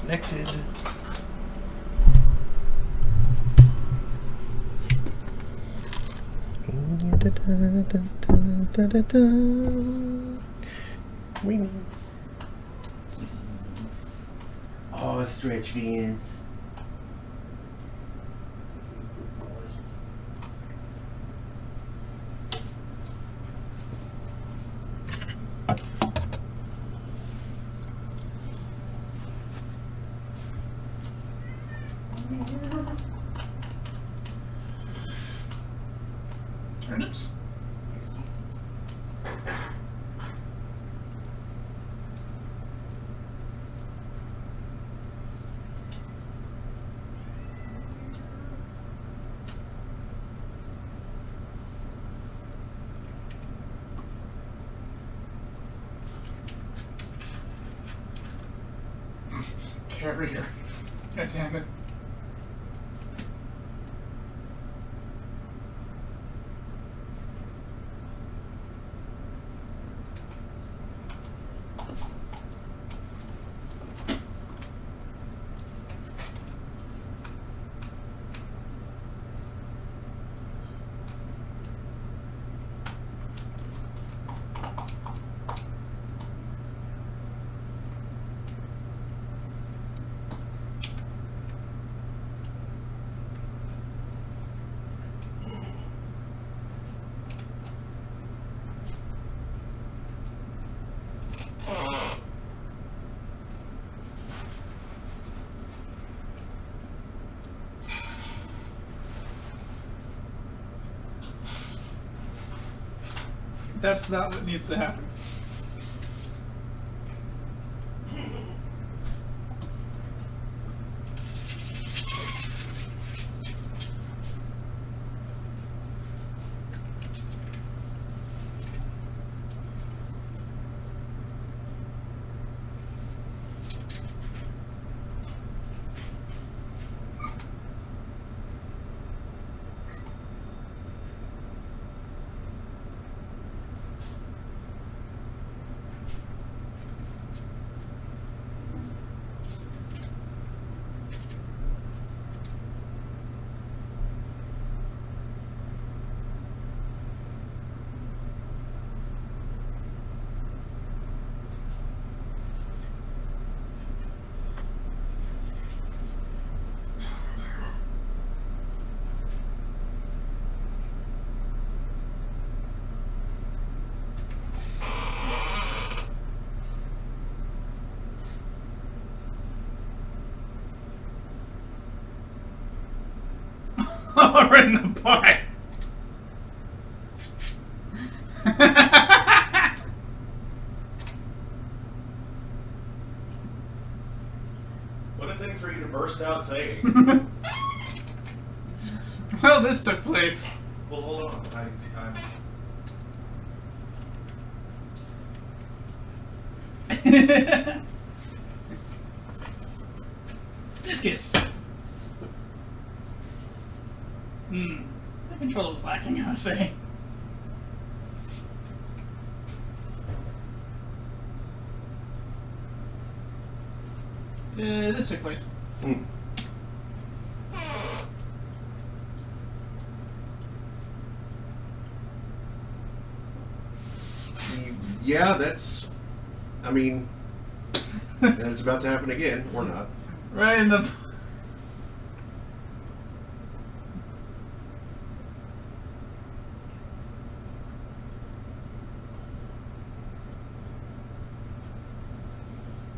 Connected. Oh, stretch Vince. Turnips? Carrier. God damn it. That's not what needs to happen. Right in the butt. What a thing for you to burst out saying. Well, this took place. Well, hold on. I'm... Discus. The control was lacking, I would say. This took place. Yeah, that's... I mean... and it's about to happen again, or not. Right in the...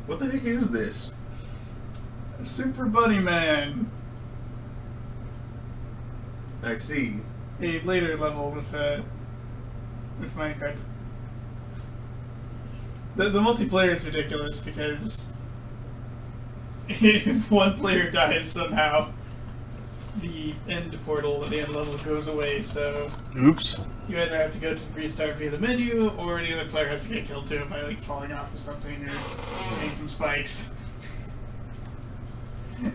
What the heck is this? Super Bunny Man. I see. A later level with minecarts. The multiplayer is ridiculous because if one player dies somehow, the end portal at the end level goes away, so Oops. you either have to go to restart via the menu, or the other player has to get killed too by like falling off of something or hitting some spikes.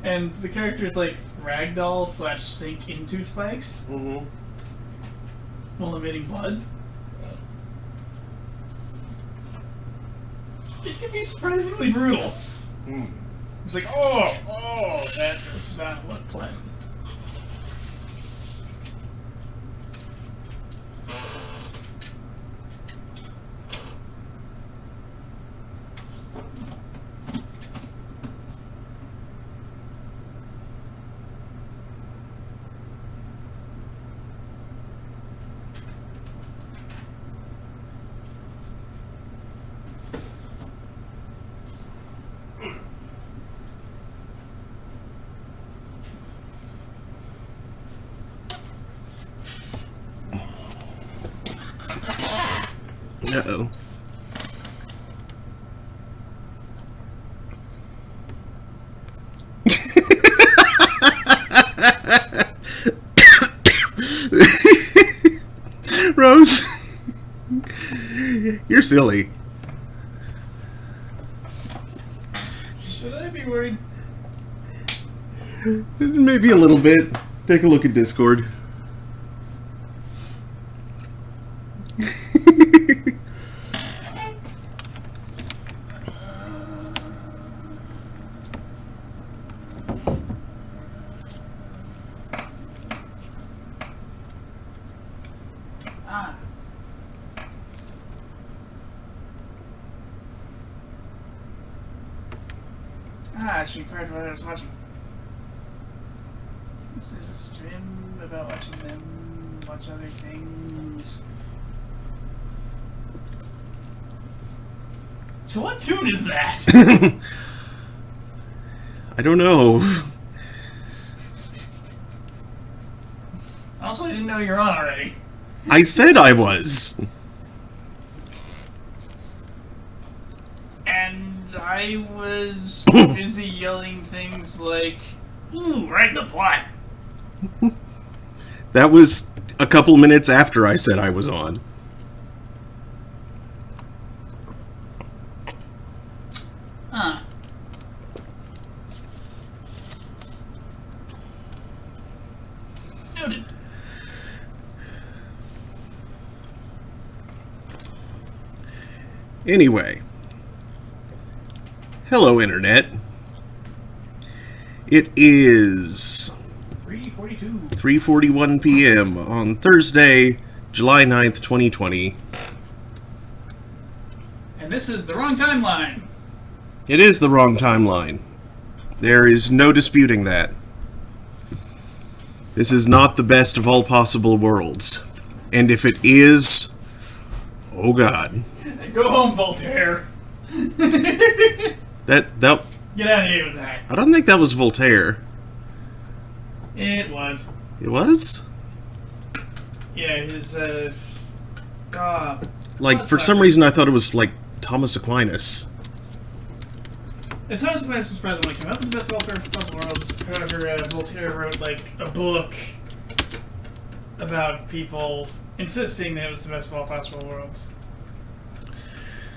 And the character is like ragdoll / sink into spikes while emitting blood. It can be surprisingly brutal. It's like, oh, that does not look pleasant. Uh-oh. Rose, you're silly. Should I be worried? Maybe a little bit. Take a look at Discord. Actually, part of what I was watching. This is a stream about watching them watch other things. So what tune is that? I don't know. Also, I didn't know you're on already. I said I was. And I was busy yelling things like, ooh, write the plot. That was a couple minutes after I said I was on. Huh. Noted. Anyway. Hello, Internet. It is 3:42. 3:41 p.m. on Thursday, July 9th, 2020. And this is the wrong timeline. It is the wrong timeline. There is no disputing that. This is not the best of all possible worlds. And if it is, oh god. Go home, Voltaire. That Get out of here with that. I don't think that was Voltaire. It was. It was? Yeah, his, Like, for some reason I thought it was, like, Thomas Aquinas. And Thomas Aquinas is probably the one that came up with the best Voltaire of worlds. However, Voltaire wrote, like, a book about people insisting that it was the best of all possible worlds.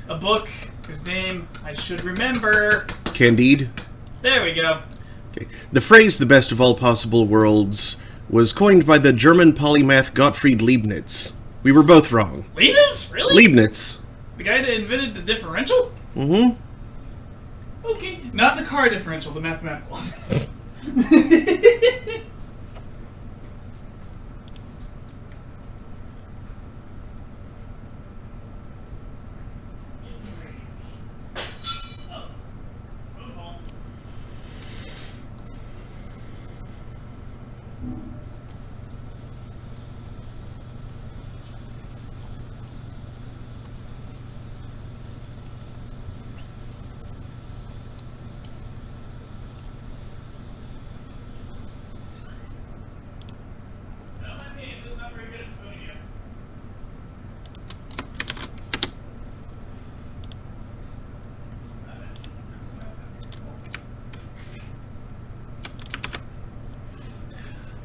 A book whose name I should remember. Candide? There we go. Okay. The phrase "the best of all possible worlds" was coined by the German polymath Gottfried Leibniz. We were both wrong. Leibniz? Really? Leibniz. The guy that invented the differential? Mm-hmm. Okay. Not the car differential, the mathematical one.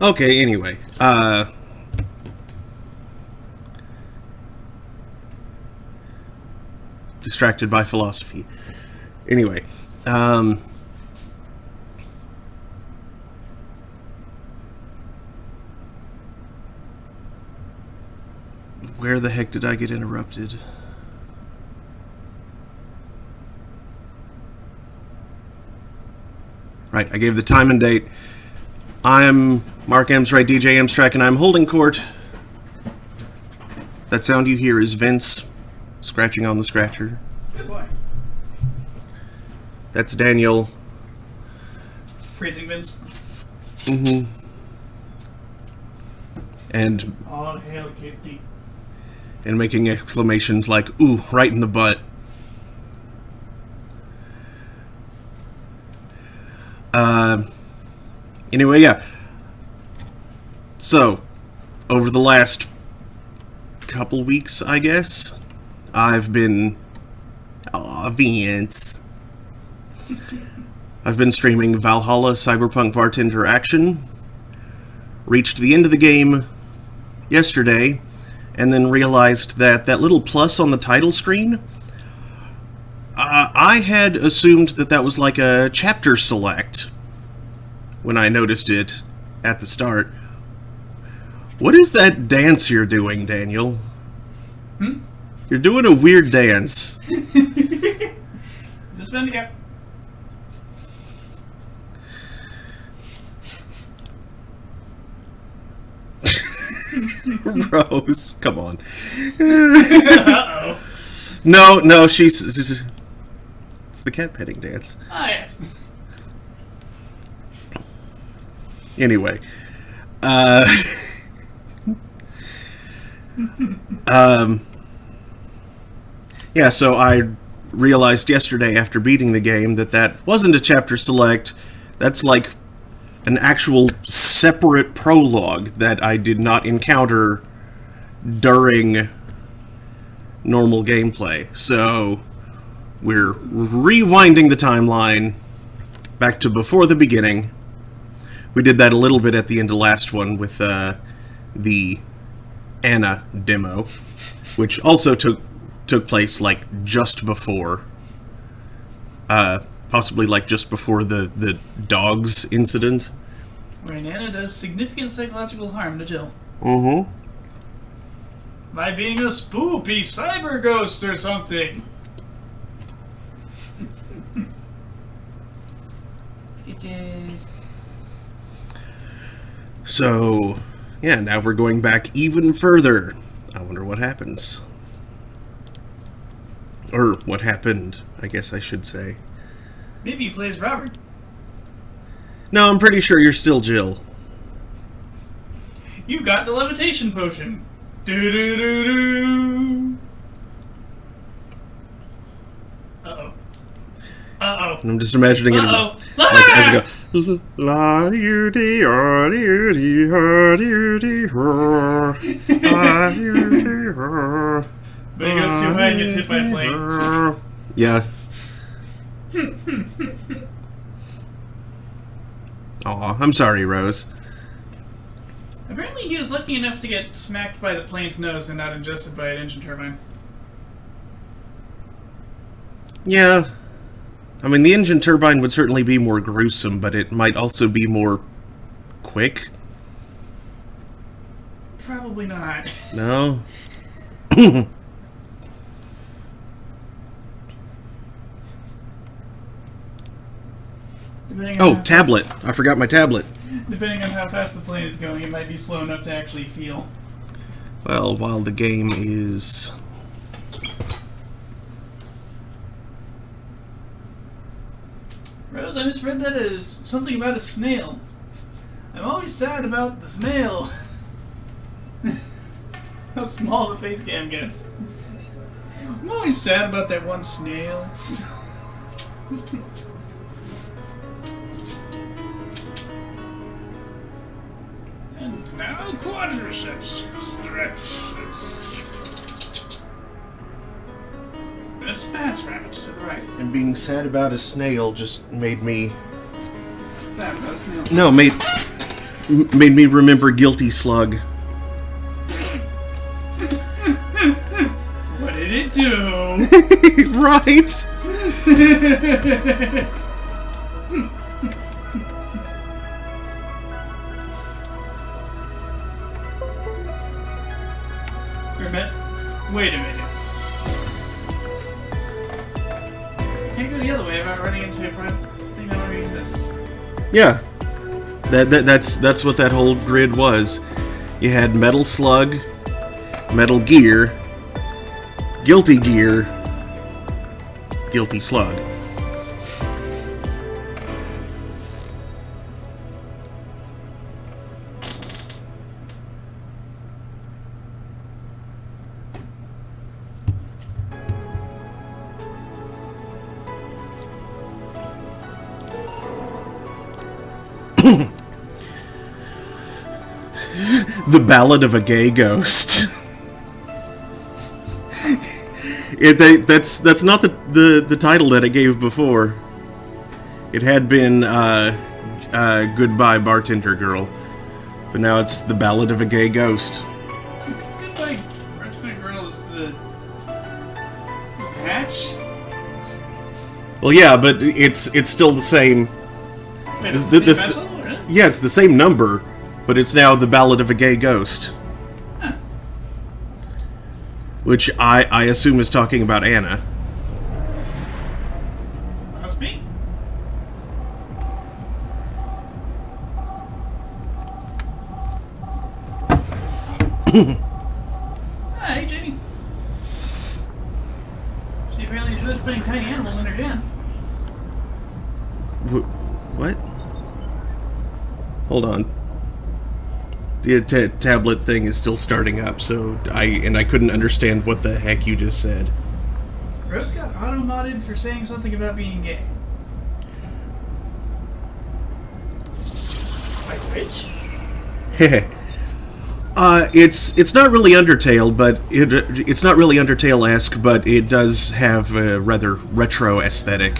Okay, anyway. Distracted by philosophy. Anyway. Where the heck did I get interrupted? Right, I gave the time and date. I'm Mark Amstrad, DJ Amstrack, and I'm holding court. That sound you hear is Vince scratching on the scratcher. Good boy. That's Daniel. Praising Vince. Mm-hmm. And All hail KT. and making exclamations like, ooh, right in the butt. Anyway, yeah. So, over the last couple weeks, I guess, I've been... Aw, Vince. I've been streaming Valhalla Cyberpunk Bartender Action. Reached the end of the game yesterday, and then realized that that little plus on the title screen, I had assumed that that was like a chapter select when I noticed it at the start. What is that dance you're doing, Daniel? You're doing a weird dance. Just been together. Rose, come on. Uh-oh. No, she's... It's the cat petting dance. Ah, yes. Anyway. Yeah, so I realized yesterday after beating the game that that wasn't a chapter select. That's like an actual separate prologue that I did not encounter during normal gameplay. So we're rewinding the timeline back to before the beginning. We did that a little bit at the end of last one with the Anna demo, which also took place like just before, possibly like just before the dogs incident. Where Nana does significant psychological harm to Jill. Mm-hmm. By being a spoopy cyber ghost or something. Sketches. So, yeah, now we're going back even further. I wonder what happens. Or what happened, I guess I should say. Maybe he plays Robert. No, I'm pretty sure you're still Jill. You got the levitation potion. Do do do do. Uh-oh. Uh-oh. And I'm just imagining it Uh-oh. like as I go. La dee dee ah dee dee ah dee dee ah ah dee dee ah. But he goes too high and gets hit by a plane. Yeah. Aw, I'm sorry, Rose. Apparently he was lucky enough to get smacked by the plane's nose and not ingested by an engine turbine. Yeah. I mean, the engine turbine would certainly be more gruesome, but it might also be more quick. Probably not. No? Oh, tablet. I forgot my tablet. Depending on how fast the plane is going, it might be slow enough to actually feel. Well, while the game is... Rose, I misread that as something about a snail. I'm always sad about the snail. How small the face cam gets. I'm always sad about that one snail. And now quadriceps stretches. And a spaz rabbit to the right. And being sad about a snail just made me... Sad about a snail. No, made me remember Guilty Slug. What did it do? Right? Wait a minute. Can't go the other way without running into a thing that already exists. Yeah, that's what that whole grid was. You had Metal Slug, Metal Gear, Guilty Gear, Guilty Slug. The Ballad of a Gay Ghost. That's not the title that it gave before. It had been Goodbye Bartender Girl, but now it's The Ballad of a Gay Ghost. Goodbye Bartender Girl is the patch? Well, yeah, but it's still the same. Wait, it's the same patch level, really? Yeah, it's the same number, but it's now The Ballad of a Gay Ghost. Huh. Which I assume is talking about Anna. Must be. Hey, Jamie. She apparently enjoys putting tiny animals in her den. What? Auto on. The tablet thing is still starting up, so I couldn't understand what the heck you just said. Rose got auto-modded for saying something about being gay. Like which? It's not really Undertale, but it's not really Undertale-esque, but it does have a rather retro aesthetic,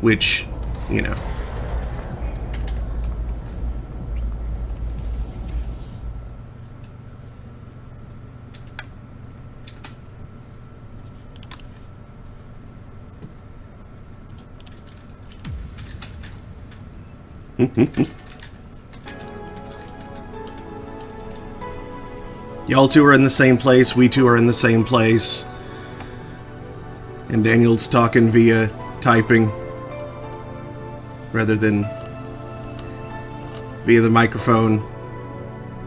which, you know. Y'all two are in the same place, we two are in the same place. And Daniel's talking via typing rather than via the microphone.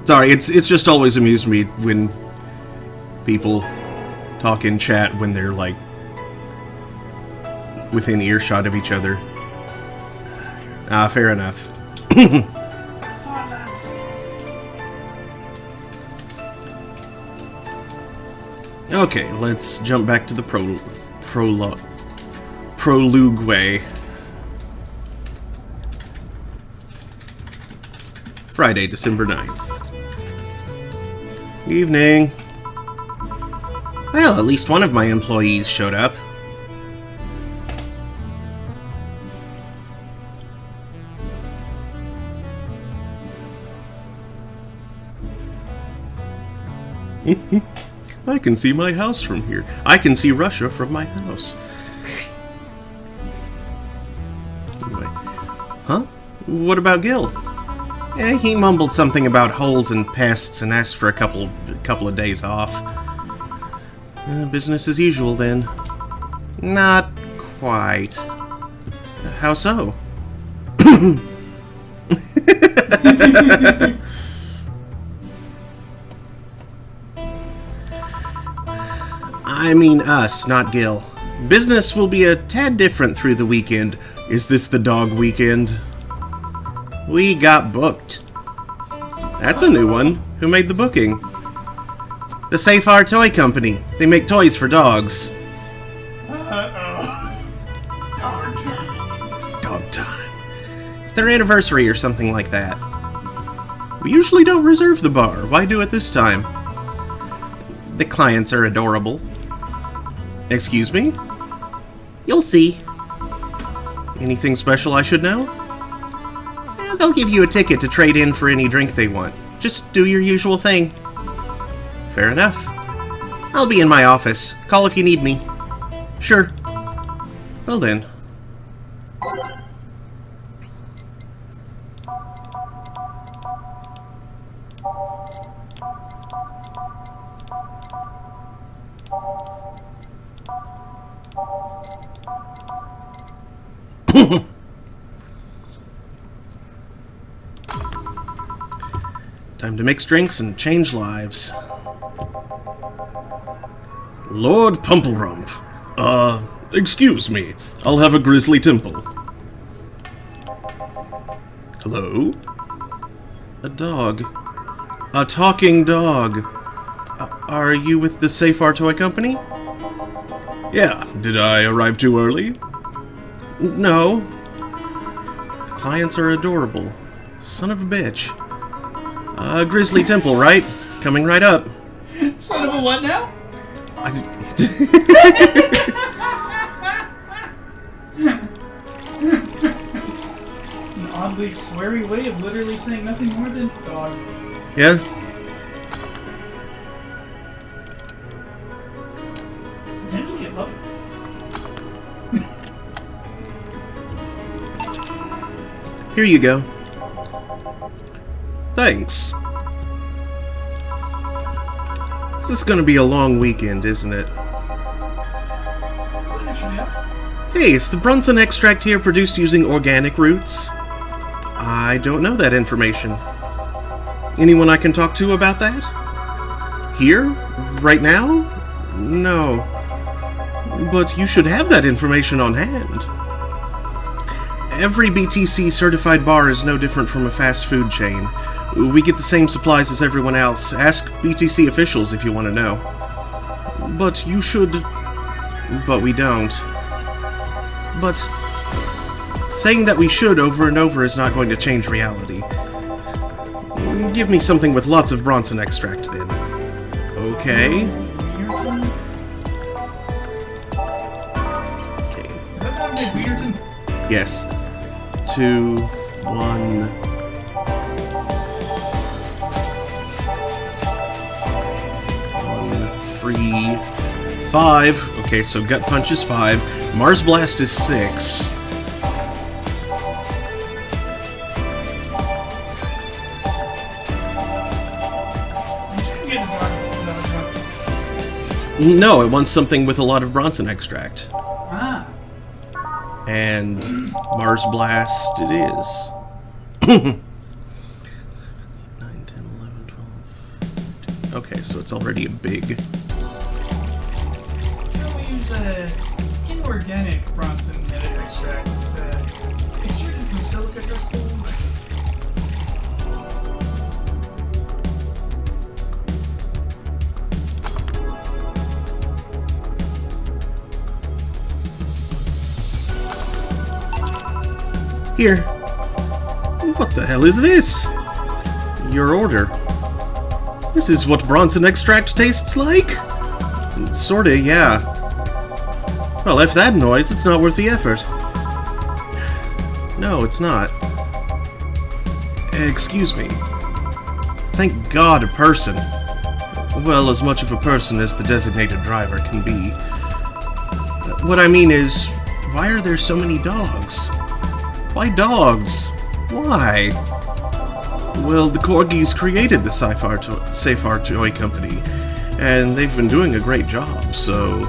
Sorry, it's just always amused me when people talk in chat when they're like within earshot of each other. Ah, fair enough. Okay, let's jump back to the prologue way. Friday, December 9th. Evening. Well, at least one of my employees showed up. I can see my house from here. I can see Russia from my house. Anyway. Huh? What about Gil? He mumbled something about holes and pests and asked for a couple of days off. Business as usual, then. Not quite. How so? I mean us, not Gil. Business will be a tad different through the weekend. Is this the dog weekend? We got booked. That's a new one. Who made the booking? The Safar Toy Company. They make toys for dogs. Uh-oh. It's dog time. It's dog time. It's their anniversary or something like that. We usually don't reserve the bar. Why do it this time? The clients are adorable. Excuse me? You'll see. Anything special I should know? They'll give you a ticket to trade in for any drink they want. Just do your usual thing. Fair enough. I'll be in my office. Call if you need me. Sure. Well then. Time to mix drinks and change lives. Lord Pumpelrump. Excuse me. I'll have a Grizzly Temple. Hello? A dog. A talking dog. Are you with the Safe Our Toy Company? Yeah. Did I arrive too early? No. The clients are adorable. Son of a bitch. Grizzly Temple, right? Coming right up. Son of a what now? An oddly sweary way of literally saying nothing more than dog. Yeah? Potentially a puppy. Here you go. Thanks. This is gonna be a long weekend, isn't it? Hey, is the Brunson extract here produced using organic roots? I don't know that information. Anyone I can talk to about that? Here? Right now? No. But you should have that information on hand. Every BTC certified bar is no different from a fast food chain. We get the same supplies as everyone else. Ask BTC officials if you want to know. But you should... But we don't. But saying that we should over and over is not going to change reality. Give me something with lots of Bronson extract, then. Okay. Okay. Is that not a Weirton? Yes. 2, 1... 3, 5. Okay, so Gut Punch is 5. Mars Blast is 6. No, it wants something with a lot of Bronson extract. Ah. And Mars Blast it is. 9, 10, 11, 12... Okay, so it's already a big... We use inorganic Bronson extract. It's extruded from silica crystal. Here. What the hell is this? Your order. This is what Bronson extract tastes like? Sorta, yeah. Well, F that noise, it's not worth the effort. No, it's not. Excuse me. Thank God a person. Well, as much of a person as the designated driver can be. What I mean is, why are there so many dogs? Why dogs? Why? Well, the Corgis created the Safe Our Toy Company, and they've been doing a great job, so...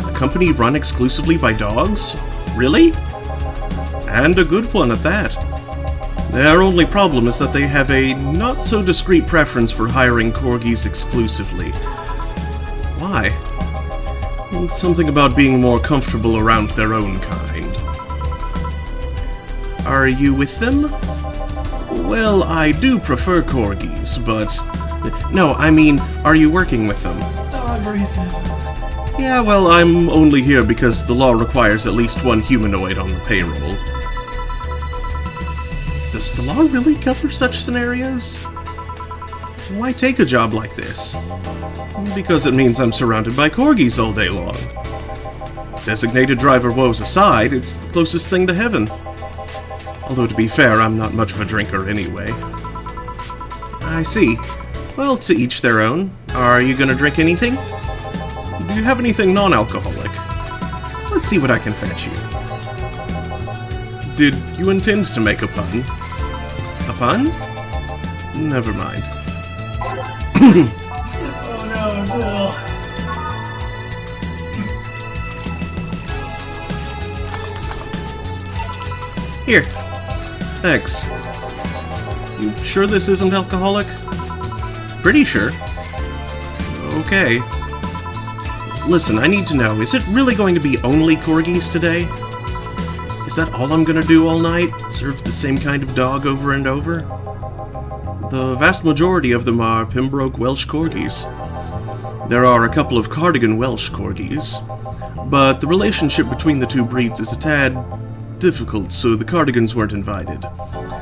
A company run exclusively by dogs? Really? And a good one at that. Their only problem is that they have a not-so-discreet preference for hiring Corgis exclusively. Why? It's something about being more comfortable around their own kind. Are you with them? Well, I do prefer Corgis, but... No, I mean, are you working with them? Dog racism. Yeah, well, I'm only here because the law requires at least one humanoid on the payroll. Does the law really cover such scenarios? Why take a job like this? Because it means I'm surrounded by Corgis all day long. Designated driver woes aside, it's the closest thing to heaven. Although, to be fair, I'm not much of a drinker anyway. I see. Well, to each their own. Are you gonna drink anything? Do you have anything non-alcoholic? Let's see what I can fetch you. Did you intend to make a pun? A pun? Never mind. Oh no, cool. Here. Thanks. You sure this isn't alcoholic? Pretty sure. Okay. Listen, I need to know, is it really going to be only corgis today? Is that all I'm gonna do all night? Serve the same kind of dog over and over? The vast majority of them are Pembroke Welsh corgis. There are a couple of Cardigan Welsh corgis, but the relationship between the two breeds is a tad difficult, so the Cardigans weren't invited.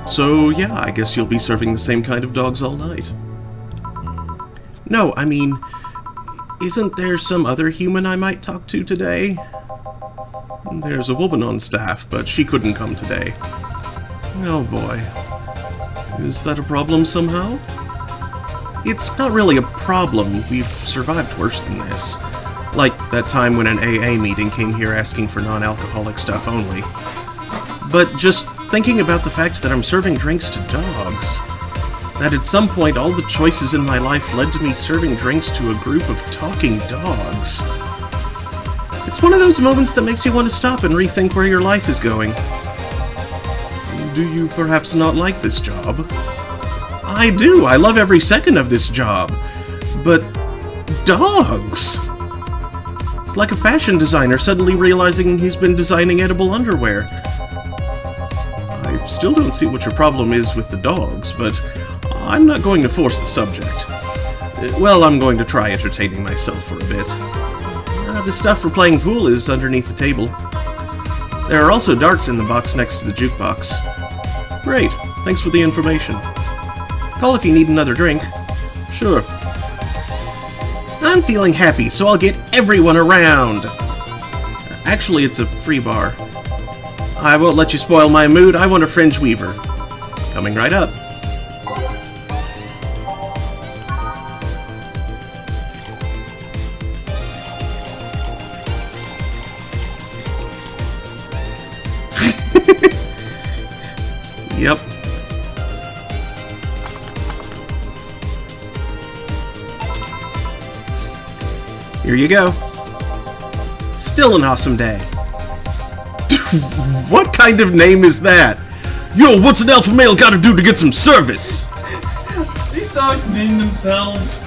So yeah, I guess you'll be serving the same kind of dogs all night. No, I mean, isn't there some other human I might talk to today? There's a woman on staff, but she couldn't come today. Oh boy. Is that a problem somehow? It's not really a problem. We've survived worse than this. Like that time when an AA meeting came here asking for non-alcoholic stuff only. But just thinking about the fact that I'm serving drinks to dogs, that at some point all the choices in my life led to me serving drinks to a group of talking dogs. It's one of those moments that makes you want to stop and rethink where your life is going. Do you perhaps not like this job? I do! I love every second of this job! But dogs! It's like a fashion designer suddenly realizing he's been designing edible underwear. I still don't see what your problem is with the dogs, but I'm not going to force the subject. Well, I'm going to try entertaining myself for a bit. The stuff for playing pool is underneath the table. There are also darts in the box next to the jukebox. Great, thanks for the information. Call if you need another drink. Sure. I'm feeling happy, so I'll get everyone around. Actually, it's a free bar. I won't let you spoil my mood. I want a fringe weaver. Coming right up. Yep. Here you go. Still an awesome day. What kind of name is that? Yo, what's an alpha male gotta do to get some service? These dogs name themselves.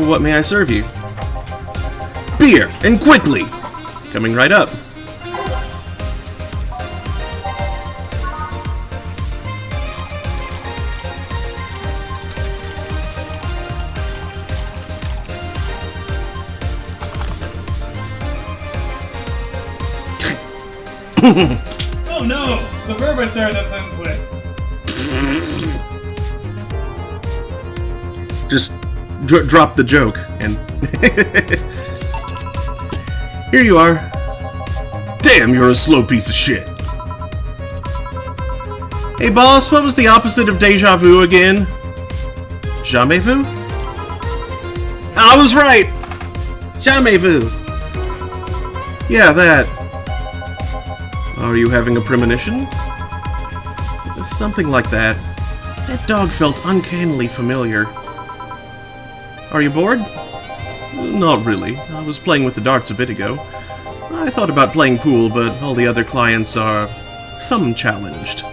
What may I serve you? Beer, and quickly! Coming right up. Oh no! The verb I started that sentence with. Just drop the joke, and... Here you are. Damn, you're a slow piece of shit. Hey boss, what was the opposite of deja vu again? Jamais vu? I was right! Jamais vu. Yeah, that. Are you having a premonition? Something like that. That dog felt uncannily familiar. Are you bored? Not really. I was playing with the darts a bit ago. I thought about playing pool, but all the other clients are thumb-challenged.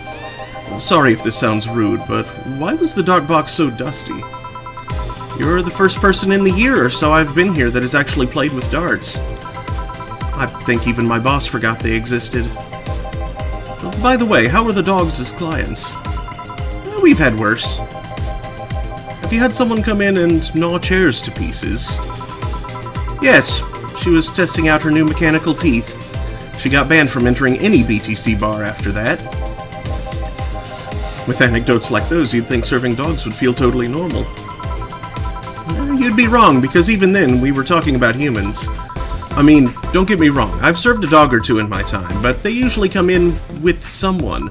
Sorry if this sounds rude, but why was the dart box so dusty? You're the first person in the year or so I've been here that has actually played with darts. I think even my boss forgot they existed. By the way, how are the dogs as clients? We've had worse. Have you had someone come in and gnaw chairs to pieces? Yes, she was testing out her new mechanical teeth. She got banned from entering any BTC bar after that. With anecdotes like those, you'd think serving dogs would feel totally normal. You'd be wrong, because even then, we were talking about humans. I mean, don't get me wrong, I've served a dog or two in my time, but they usually come in with someone,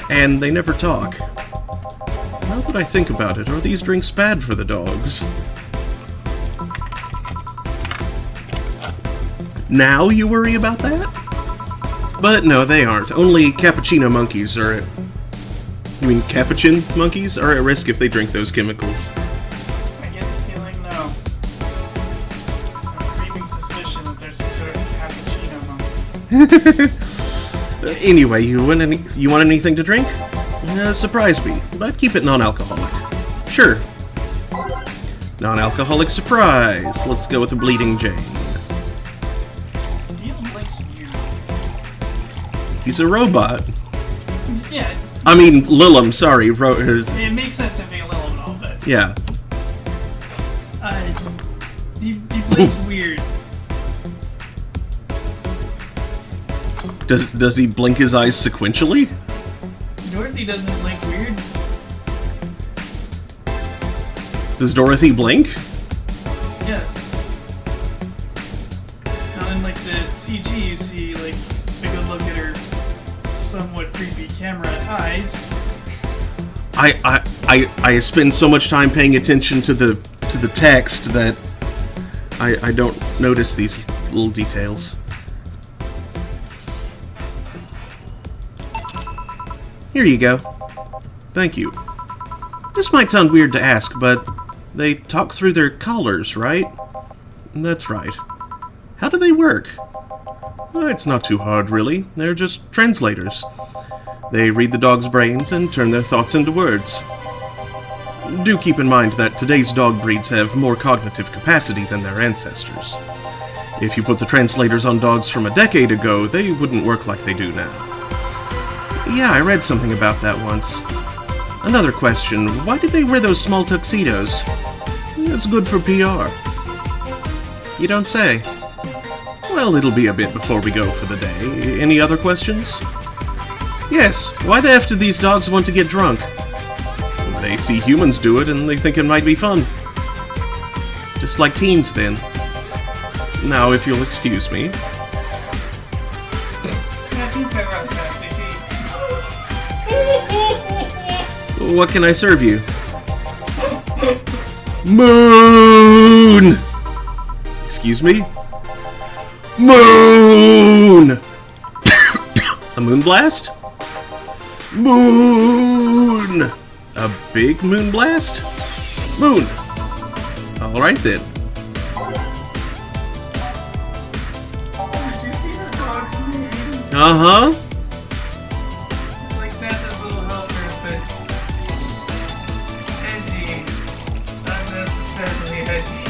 and they never talk. Now that I think about it, are these drinks bad for the dogs? Now you worry about that? But no, they aren't. Only cappuccino monkeys are at... You mean capuchin monkeys are at risk if they drink those chemicals. I get the feeling no. I'm creeping suspicion that there's some sort of cappuccino monkey. Anyway, you want anything to drink? Surprise me, but keep it non-alcoholic. Sure. Non-alcoholic surprise. Let's go with a Bleeding Jane. He's a robot. Yeah. I mean, Lilum, sorry. It makes sense if being a Lilum and all, but... Yeah. He blinks weird. Does he blink his eyes sequentially? Dorothy doesn't blink weird. Does Dorothy blink? Yes. Now in like the CG you see like a good look at her somewhat creepy camera eyes. I spend so much time paying attention to the text that I don't notice these little details. Here you go. Thank you. This might sound weird to ask, but they talk through their collars, right? That's right. How do they work? It's not too hard, really. They're just translators. They read the dog's brains and turn their thoughts into words. Do keep in mind that today's dog breeds have more cognitive capacity than their ancestors. If you put the translators on dogs from a decade ago, they wouldn't work like they do now. Yeah, I read something about that once. Another question, why did they wear those small tuxedos? It's good for PR. You don't say. Well, it'll be a bit before we go for the day. Any other questions? Yes, why the F did these dogs want to get drunk? They see humans do it and they think it might be fun. Just like teens, then. Now, if you'll excuse me. What can I serve you? Moon! Excuse me? Moon! A moon blast? Moon! A big moon blast? Moon! Alright then. Did you see the dog's name? Uh-huh. It's like Santa's little helper, but edgy. Not necessarily edgy.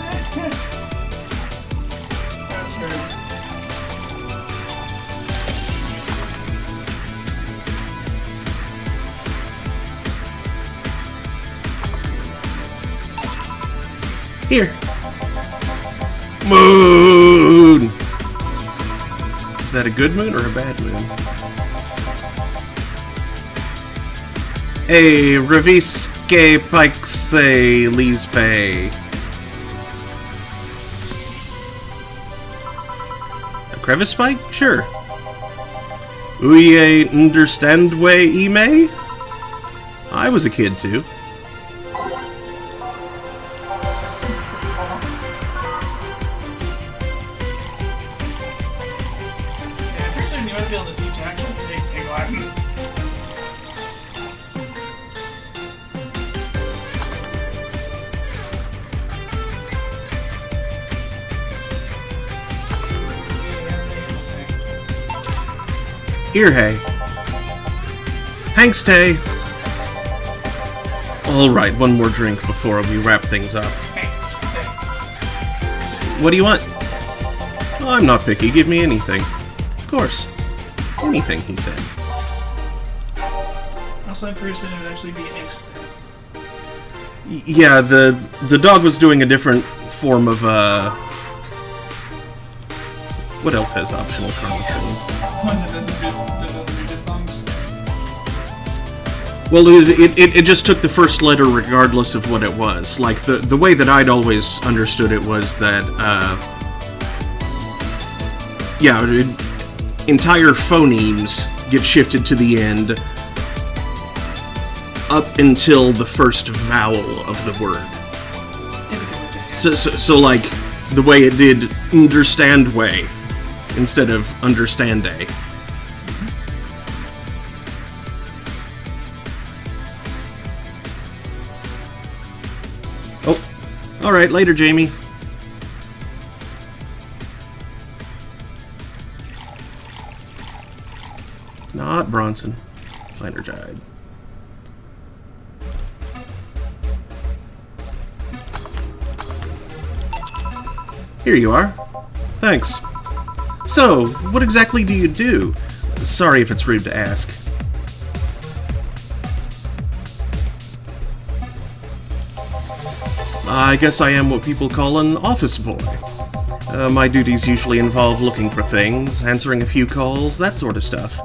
That's her. Here. Moon! Is that a good moon or a bad moon? Hey, revisque pixe lispe. A crevice spike? Sure. Uye understand way ime? I was a kid too. You might be able to teach action to take pig Latin. Here, hey. Hanks, Tay. Alright, one more drink before we wrap things up. What do you want? Oh, I'm not picky, give me anything. Of course. Anything, he said. Also, I'm pretty certain it would actually be an Inks thing. Yeah, the dog was doing a different form of, what else has optional chromophone? One that doesn't do diphthongs. Well, it just took the first letter regardless of what it was. Like, the way that I'd always understood it was that, yeah, entire phonemes get shifted to the end up until the first vowel of the word. So like, the way it did understand way instead of understand day. Oh, alright, later, Jamie. Not Bronson. Energide. Here you are. Thanks. So, what exactly do you do? Sorry if it's rude to ask. I guess I am what people call an office boy. My duties usually involve looking for things, answering a few calls, that sort of stuff.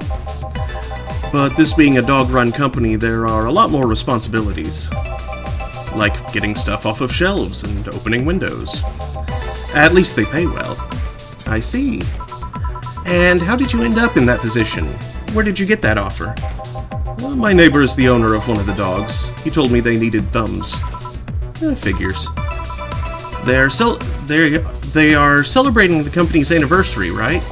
But this being a dog-run company, there are a lot more responsibilities. Like getting stuff off of shelves and opening windows. At least they pay well. I see. And how did you end up in that position? Where did you get that offer? Well, my neighbor is the owner of one of the dogs. He told me they needed thumbs. Figures. They are celebrating the company's anniversary, right?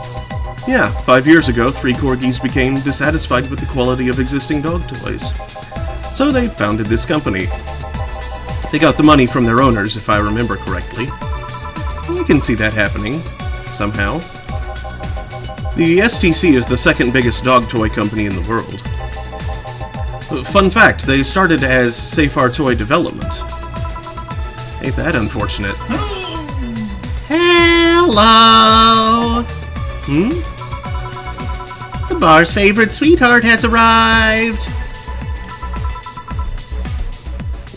Yeah, 5 years ago, 3 corgis became dissatisfied with the quality of existing dog toys. So they founded this company. They got the money from their owners, if I remember correctly. I can see that happening, somehow. The STC is the second biggest dog toy company in the world. Fun fact, they started as Safar Toy Development. Ain't that unfortunate? Hello! The bar's favorite sweetheart has arrived!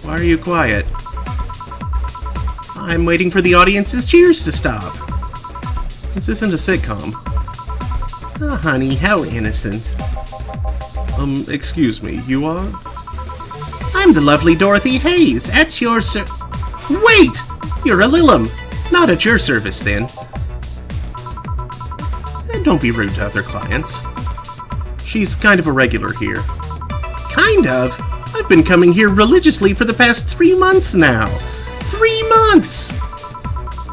Why are you quiet? I'm waiting for the audience's cheers to stop. This isn't a sitcom. Oh, honey, how innocent. Excuse me, you are? I'm the lovely Dorothy Hayes, at your Wait! You're a Lilum! Not at your service, then. And don't be rude to other clients. She's kind of a regular here. Kind of? I've been coming here religiously for the past 3 months now. 3 months!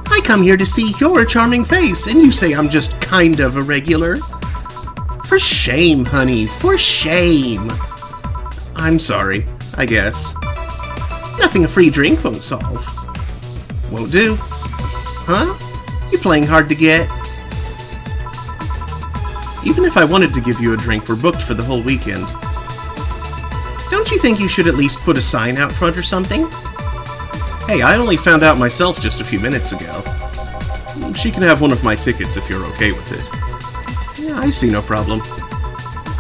I come here to see your charming face, and you say I'm just kind of a regular? For shame, honey, for shame. I'm sorry, I guess. Nothing a free drink won't solve. Won't do. Huh? You playing hard to get? Even if I wanted to give you a drink, we're booked for the whole weekend. Don't you think you should at least put a sign out front or something? Hey, I only found out myself just a few minutes ago. She can have one of my tickets if you're okay with it. Yeah, I see no problem.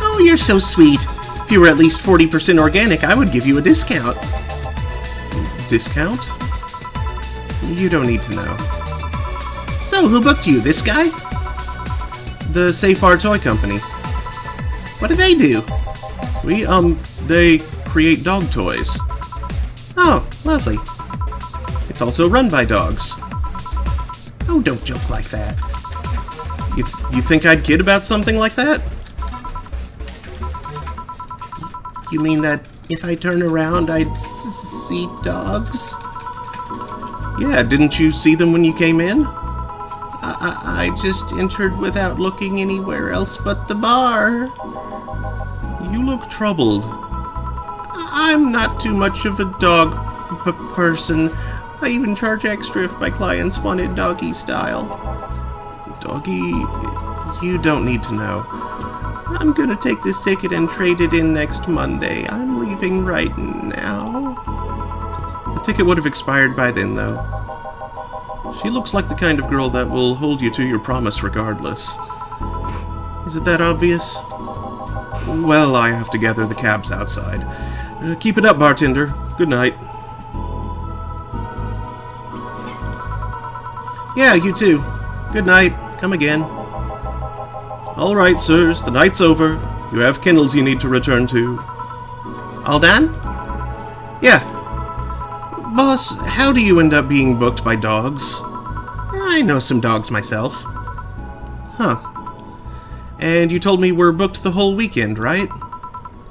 Oh, you're so sweet. If you were at least 40% organic, I would give you a discount. Discount? You don't need to know. So, who booked you? This guy? The Safar Toy Company. What do they do? They create dog toys. Oh, lovely. It's also run by dogs. Oh, don't joke like that. You think I'd kid about something like that? You mean that if I turn around, I'd see dogs? Yeah, didn't you see them when you came in? I just entered without looking anywhere else but the bar. You look troubled. I'm not too much of a dog person. I even charge extra if my clients wanted doggy style. Doggy? You don't need to know. I'm gonna take this ticket and trade it in next Monday. I'm leaving right now. The ticket would have expired by then, though. She looks like the kind of girl that will hold you to your promise regardless. Is it that obvious? Well, I have to gather the cabs outside. Keep it up, bartender. Good night. Yeah, you too. Good night. Come again. All right, sirs. The night's over. You have kennels you need to return to. All done? Yeah. Boss, how do you end up being booked by dogs? I know some dogs myself. Huh. And you told me we're booked the whole weekend, right?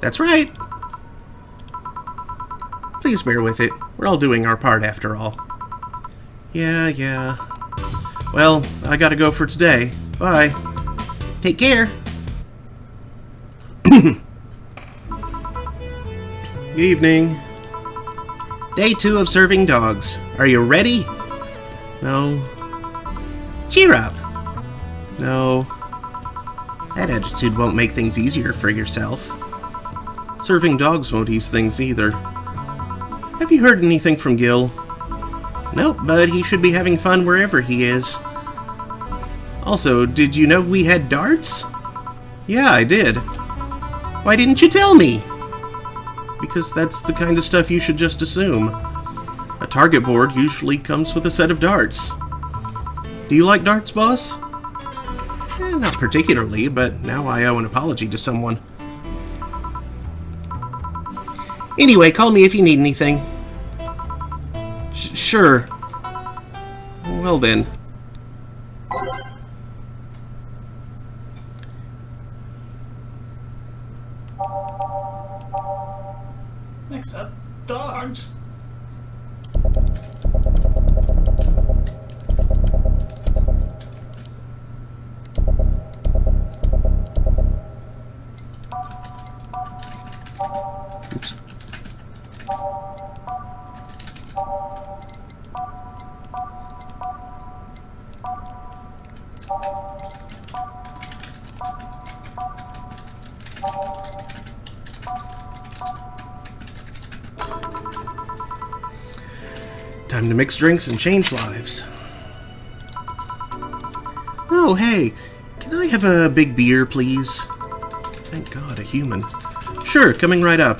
That's right. Please bear with it. We're all doing our part after all. Yeah. Well, I gotta go for today. Bye. Take care. Evening. Day 2 of serving dogs. Are you ready? No. Cheer up. No. That attitude won't make things easier for yourself. Serving dogs won't ease things either. Have you heard anything from Gil? Nope, but he should be having fun wherever he is. Also, did you know we had darts? Yeah, I did. Why didn't you tell me? Because that's the kind of stuff you should just assume. A target board usually comes with a set of darts. Do you like darts, boss? Not particularly, but now I owe an apology to someone. Anyway, call me if you need anything. Sure. Well then. Next up, dogs. Oops. Time to mix drinks and change lives. Oh, hey, can I have a big beer, please? Thank God, a human. Sure, coming right up.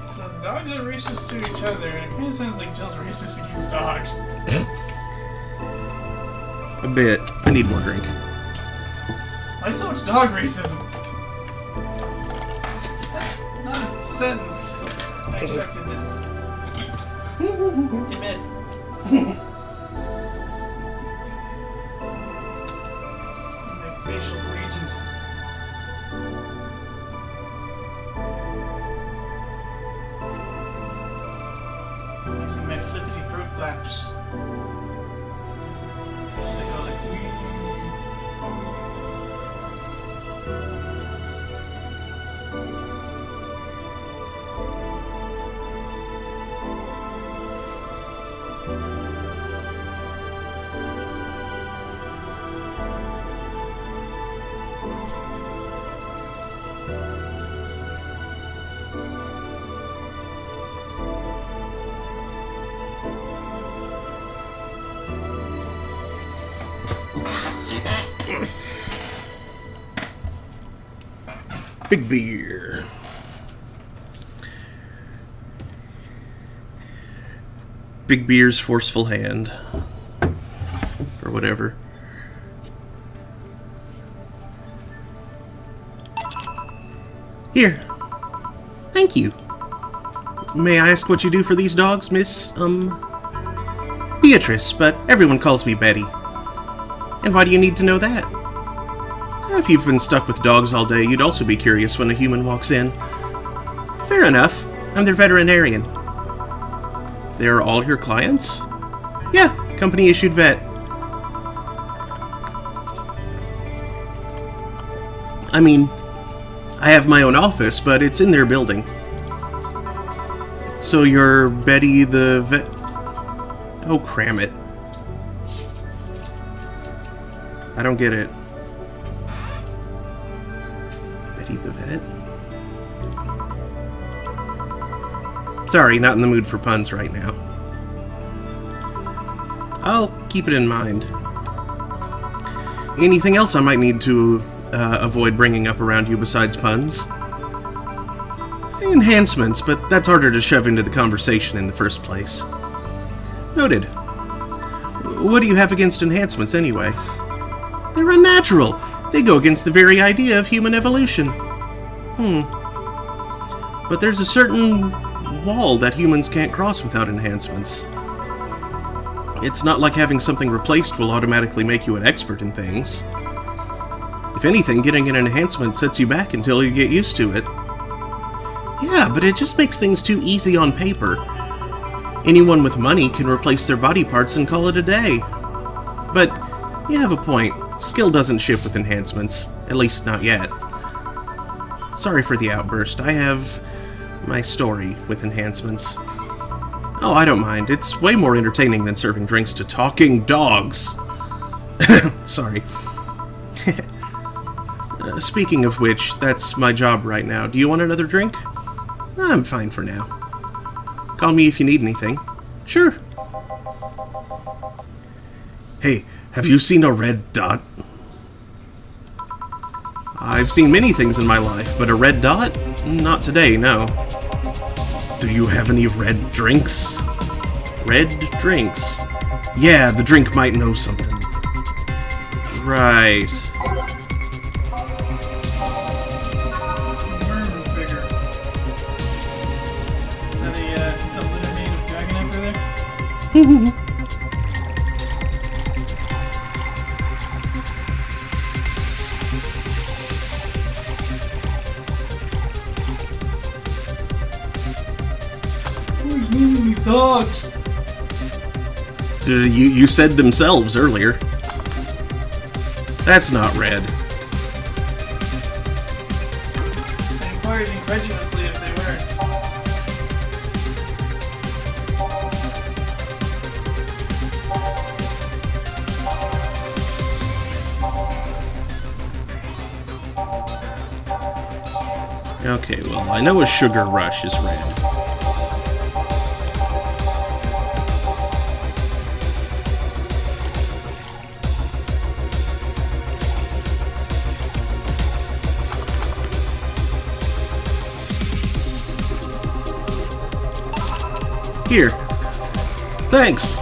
So dogs are racist to each other, and it kind of sounds like Jill's racist against dogs. A bit. I need more drink. Why so much dog racism? That's not a sentence I expected to emit. My facial regions. Using my flippity fruit flaps. They go like Big beer. Big beer's forceful hand. Or whatever. Here. Thank you. May I ask what you do for these dogs, Miss, Beatrice, but everyone calls me Betty. And why do you need to know that? If you've been stuck with dogs all day, you'd also be curious when a human walks in. Fair enough. I'm their veterinarian. They're all your clients? Yeah, company-issued vet. I mean, I have my own office, but it's in their building. So you're Betty the vet... Oh, cram it. I don't get it. Betty the vet? Sorry, not in the mood for puns right now. I'll keep it in mind. Anything else I might need to avoid bringing up around you besides puns? Enhancements, but that's harder to shove into the conversation in the first place. Noted. What do you have against enhancements, anyway? They're unnatural. They go against the very idea of human evolution. But there's a certain wall that humans can't cross without enhancements. It's not like having something replaced will automatically make you an expert in things. If anything, getting an enhancement sets you back until you get used to it. Yeah, but it just makes things too easy on paper. Anyone with money can replace their body parts and call it a day. But you have a point. Skill doesn't ship with enhancements, At least, not yet. Sorry for the outburst. I have my story with enhancements. Oh, I don't mind. It's way more entertaining than serving drinks to talking dogs. Sorry. Speaking of which, that's my job right now. Do you want another drink? I'm fine for now. Call me if you need anything. Sure. Hey, have you seen a red dot? I've seen many things in my life, but a red dot? Not today, no. Do you have any red drinks? Red drinks? Yeah, the drink might know something. Right. These dogs! You said themselves earlier. That's not red. I inquired incredulously if they were. Okay, well, I know a Sugar Rush is red. Here. Thanks!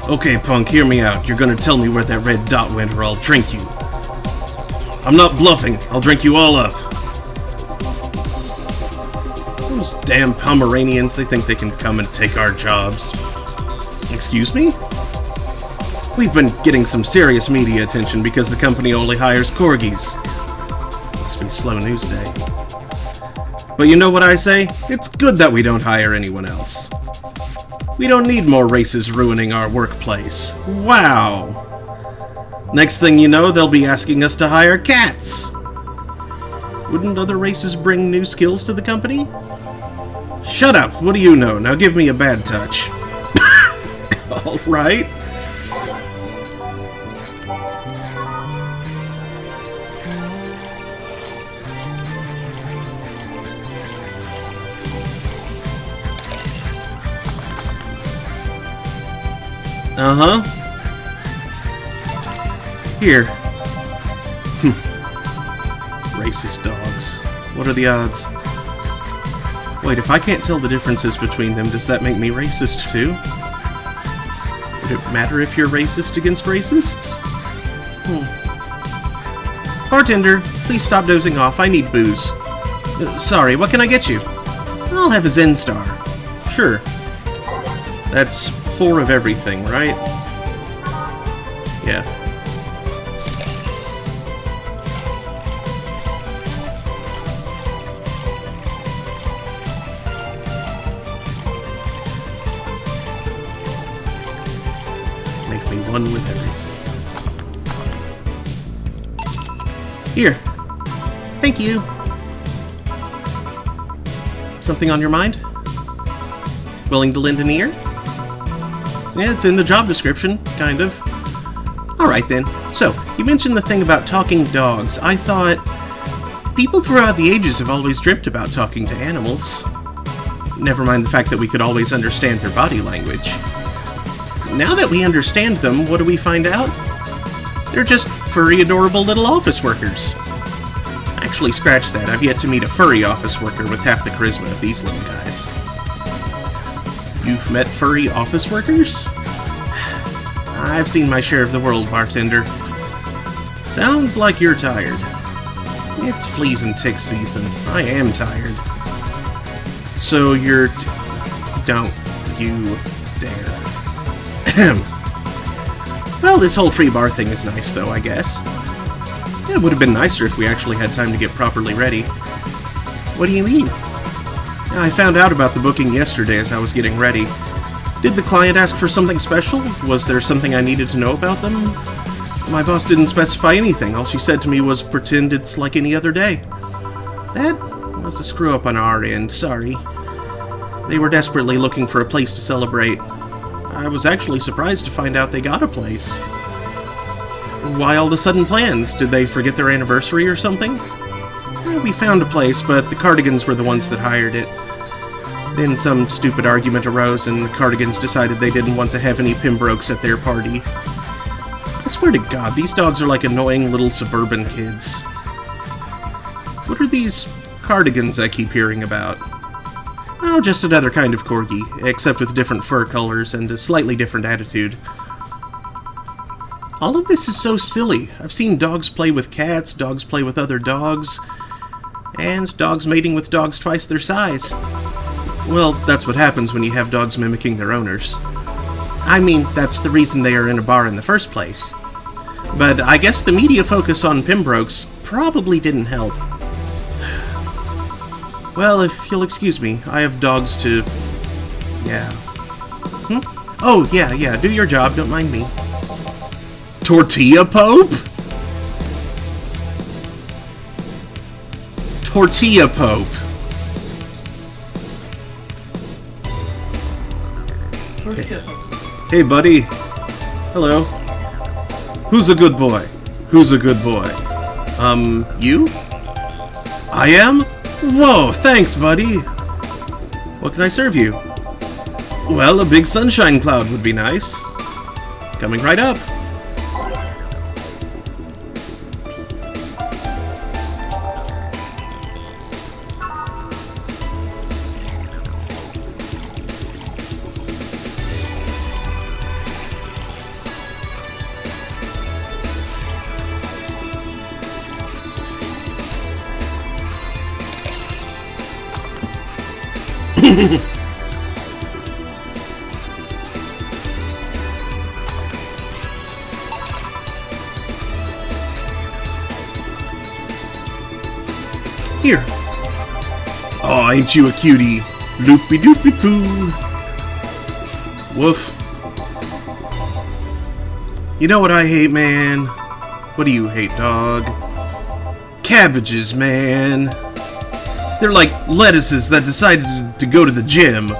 Okay, punk, hear me out. You're gonna tell me where that red dot went or I'll drink you. I'm not bluffing. I'll drink you all up. Those damn Pomeranians, they think they can come and take our jobs. Excuse me? We've been getting some serious media attention because the company only hires corgis. Must be slow news day. But you know what I say? It's good that we don't hire anyone else. We don't need more races ruining our workplace. Wow! Next thing you know, they'll be asking us to hire cats! Wouldn't other races bring new skills to the company? Shut up! What do you know? Now give me a bad touch. Alright. Uh-huh. Here. Racist dogs. What are the odds? Wait, if I can't tell the differences between them, does that make me racist too? Would it matter if you're racist against racists? Bartender, please stop dozing off. I need booze. Sorry, what can I get you? I'll have a Zen Star. Sure. That's 4 of everything, right? Yeah. Make me one with everything. Here. Thank you. Something on your mind? Willing to lend an ear? Yeah, it's in the job description, kind of. Alright then. So, you mentioned the thing about talking dogs. I thought... people throughout the ages have always dreamt about talking to animals. Never mind the fact that we could always understand their body language. Now that we understand them, what do we find out? They're just furry, adorable little office workers. Actually, scratch that. I've yet to meet a furry office worker with half the charisma of these little guys. You've met furry office workers? I've seen my share of the world, Bartender. Sounds like you're tired. It's fleas and tick season. I am tired. So you're don't you dare. Well, this whole free bar thing is nice, though, I guess. It would have been nicer if we actually had time to get properly ready. What do you mean? I found out about the booking yesterday as I was getting ready. Did the client ask for something special? Was there something I needed to know about them? My boss didn't specify anything. All she said to me was, pretend it's like any other day. That was a screw-up on our end, sorry. They were desperately looking for a place to celebrate. I was actually surprised to find out they got a place. Why all the sudden plans? Did they forget their anniversary or something? We found a place, but the Cardigans were the ones that hired it. Then some stupid argument arose, and the Cardigans decided they didn't want to have any Pembrokes at their party. I swear to God, these dogs are like annoying little suburban kids. What are these Cardigans I keep hearing about? Oh, just another kind of corgi, except with different fur colors and a slightly different attitude. All of this is so silly. I've seen dogs play with cats, dogs play with other dogs, and dogs mating with dogs twice their size. Well, that's what happens when you have dogs mimicking their owners. I mean, that's the reason they are in a bar in the first place. But I guess the media focus on Pembrokes probably didn't help. Well, if you'll excuse me, I have dogs to... yeah. Oh, yeah, do your job, don't mind me. Tortilla Pope? Tortilla Pope. Hey, buddy. Hello. Who's a good boy? Who's a good boy? You? I am? Whoa, thanks, buddy. What can I serve you? Well, a big sunshine cloud would be nice. Coming right up. Here. Oh, ain't you a cutie? Loopy-doopy-poo. Woof. You know what I hate, man? What do you hate, dog? Cabbages, man. They're like lettuces that decided to go to the gym.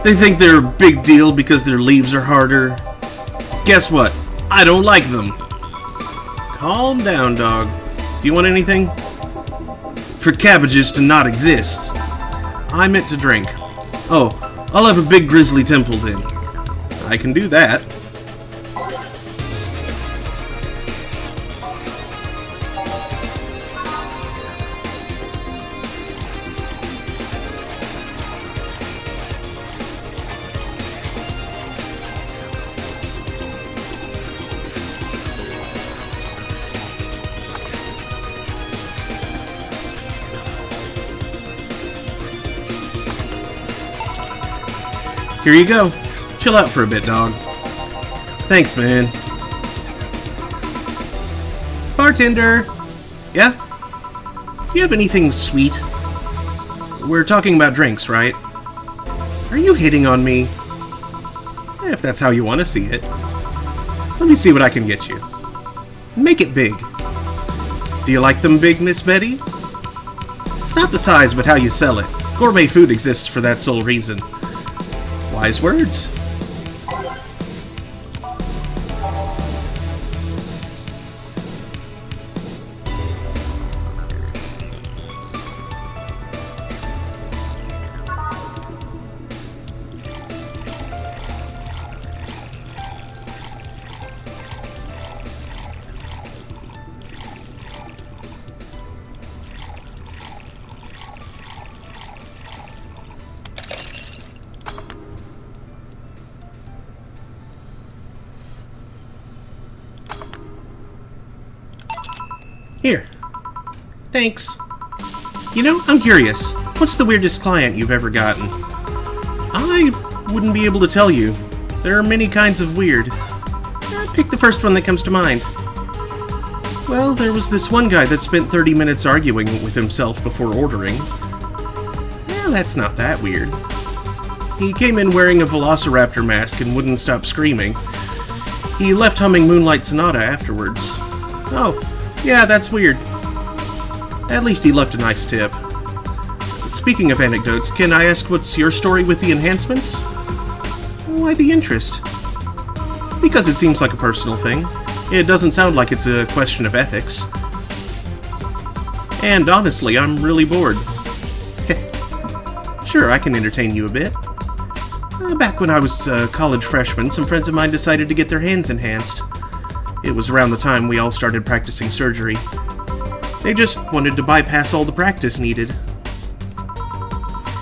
They think they're a big deal because their leaves are harder. Guess what? I don't like them. Calm down, dog. Do you want anything? For cabbages to not exist. I meant to drink. Oh, I'll have a big grizzly temple then. I can do that. Here you go. Chill out for a bit, dog. Thanks, man. Bartender! Yeah? You have anything sweet? We're talking about drinks, right? Are you hitting on me? If that's how you want to see it. Let me see what I can get you. Make it big. Do you like them big, Miss Betty? It's not the size, but how you sell it. Gourmet food exists for that sole reason. Wise words. Here. Thanks. You know, I'm curious. What's the weirdest client you've ever gotten? I wouldn't be able to tell you. There are many kinds of weird. Pick the first one that comes to mind. Well, there was this one guy that spent 30 minutes arguing with himself before ordering. Well, that's not that weird. He came in wearing a velociraptor mask and wouldn't stop screaming. He left humming Moonlight Sonata afterwards. Oh, yeah, that's weird. At least he left a nice tip. Speaking of anecdotes, can I ask what's your story with the enhancements? Why the interest? Because it seems like a personal thing. It doesn't sound like it's a question of ethics. And honestly, I'm really bored. Sure, I can entertain you a bit. Back when I was a college freshman, some friends of mine decided to get their hands enhanced. It was around the time we all started practicing surgery. They just wanted to bypass all the practice needed.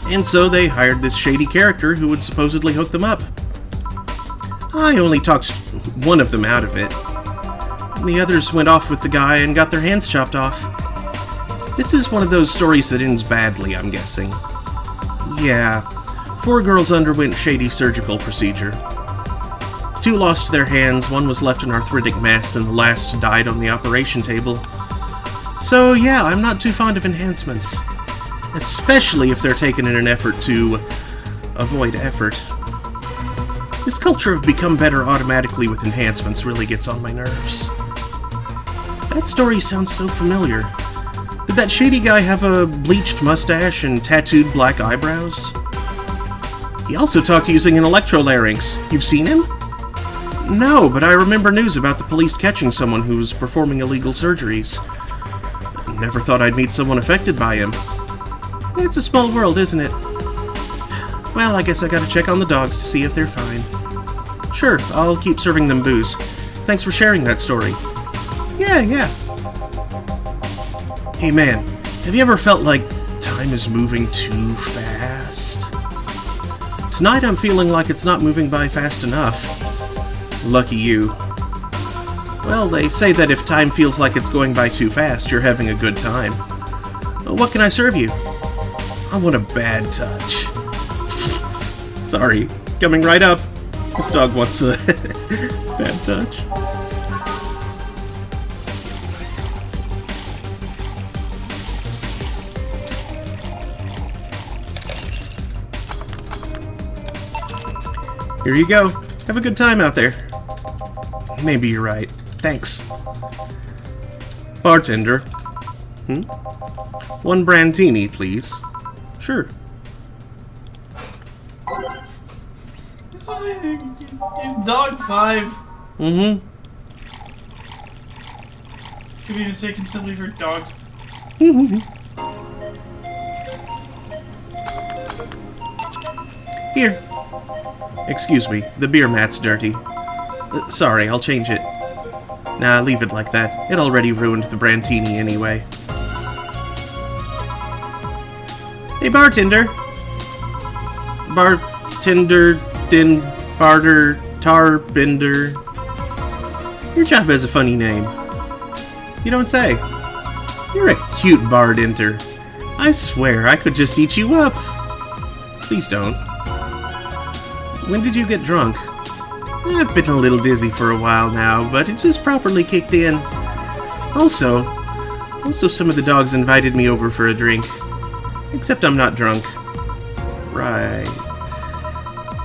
And so they hired this shady character who would supposedly hook them up. I only talked one of them out of it. The others went off with the guy and got their hands chopped off. This is one of those stories that ends badly, I'm guessing. Yeah, 4 girls underwent shady surgical procedure. 2 lost their hands, 1 was left an arthritic mess, and the last died on the operation table. So yeah, I'm not too fond of enhancements. Especially if they're taken in an effort to avoid effort. This culture of become better automatically with enhancements really gets on my nerves. That story sounds so familiar. Did that shady guy have a bleached mustache and tattooed black eyebrows? He also talked using an electrolarynx. You've seen him? No, but I remember news about the police catching someone who was performing illegal surgeries. Never thought I'd meet someone affected by him. It's a small world, isn't it? Well, I guess I gotta check on the dogs to see if they're fine. Sure, I'll keep serving them booze. Thanks for sharing that story. Yeah. Hey man, have you ever felt like time is moving too fast? Tonight I'm feeling like it's not moving by fast enough. Lucky you. Well, they say that if time feels like it's going by too fast, you're having a good time. What can I serve you? I want a bad touch. Sorry, coming right up. This dog wants a bad touch. Here you go. Have a good time out there. Maybe you're right. Thanks. Bartender. 1 Brandtini, please. Sure. He's dog 5. Mm-hmm. Could we even say simply for dogs? Here. Excuse me, the beer mat's dirty. Sorry, I'll change it. Nah, leave it like that. It already ruined the Brandtini anyway. Hey, bartender! Bartender, barter, tarbender. Your job has a funny name. You don't say. You're a cute bartender. I swear, I could just eat you up. Please don't. When did you get drunk? I've been a little dizzy for a while now, but it just properly kicked in. Also some of the dogs invited me over for a drink. Except I'm not drunk. Right.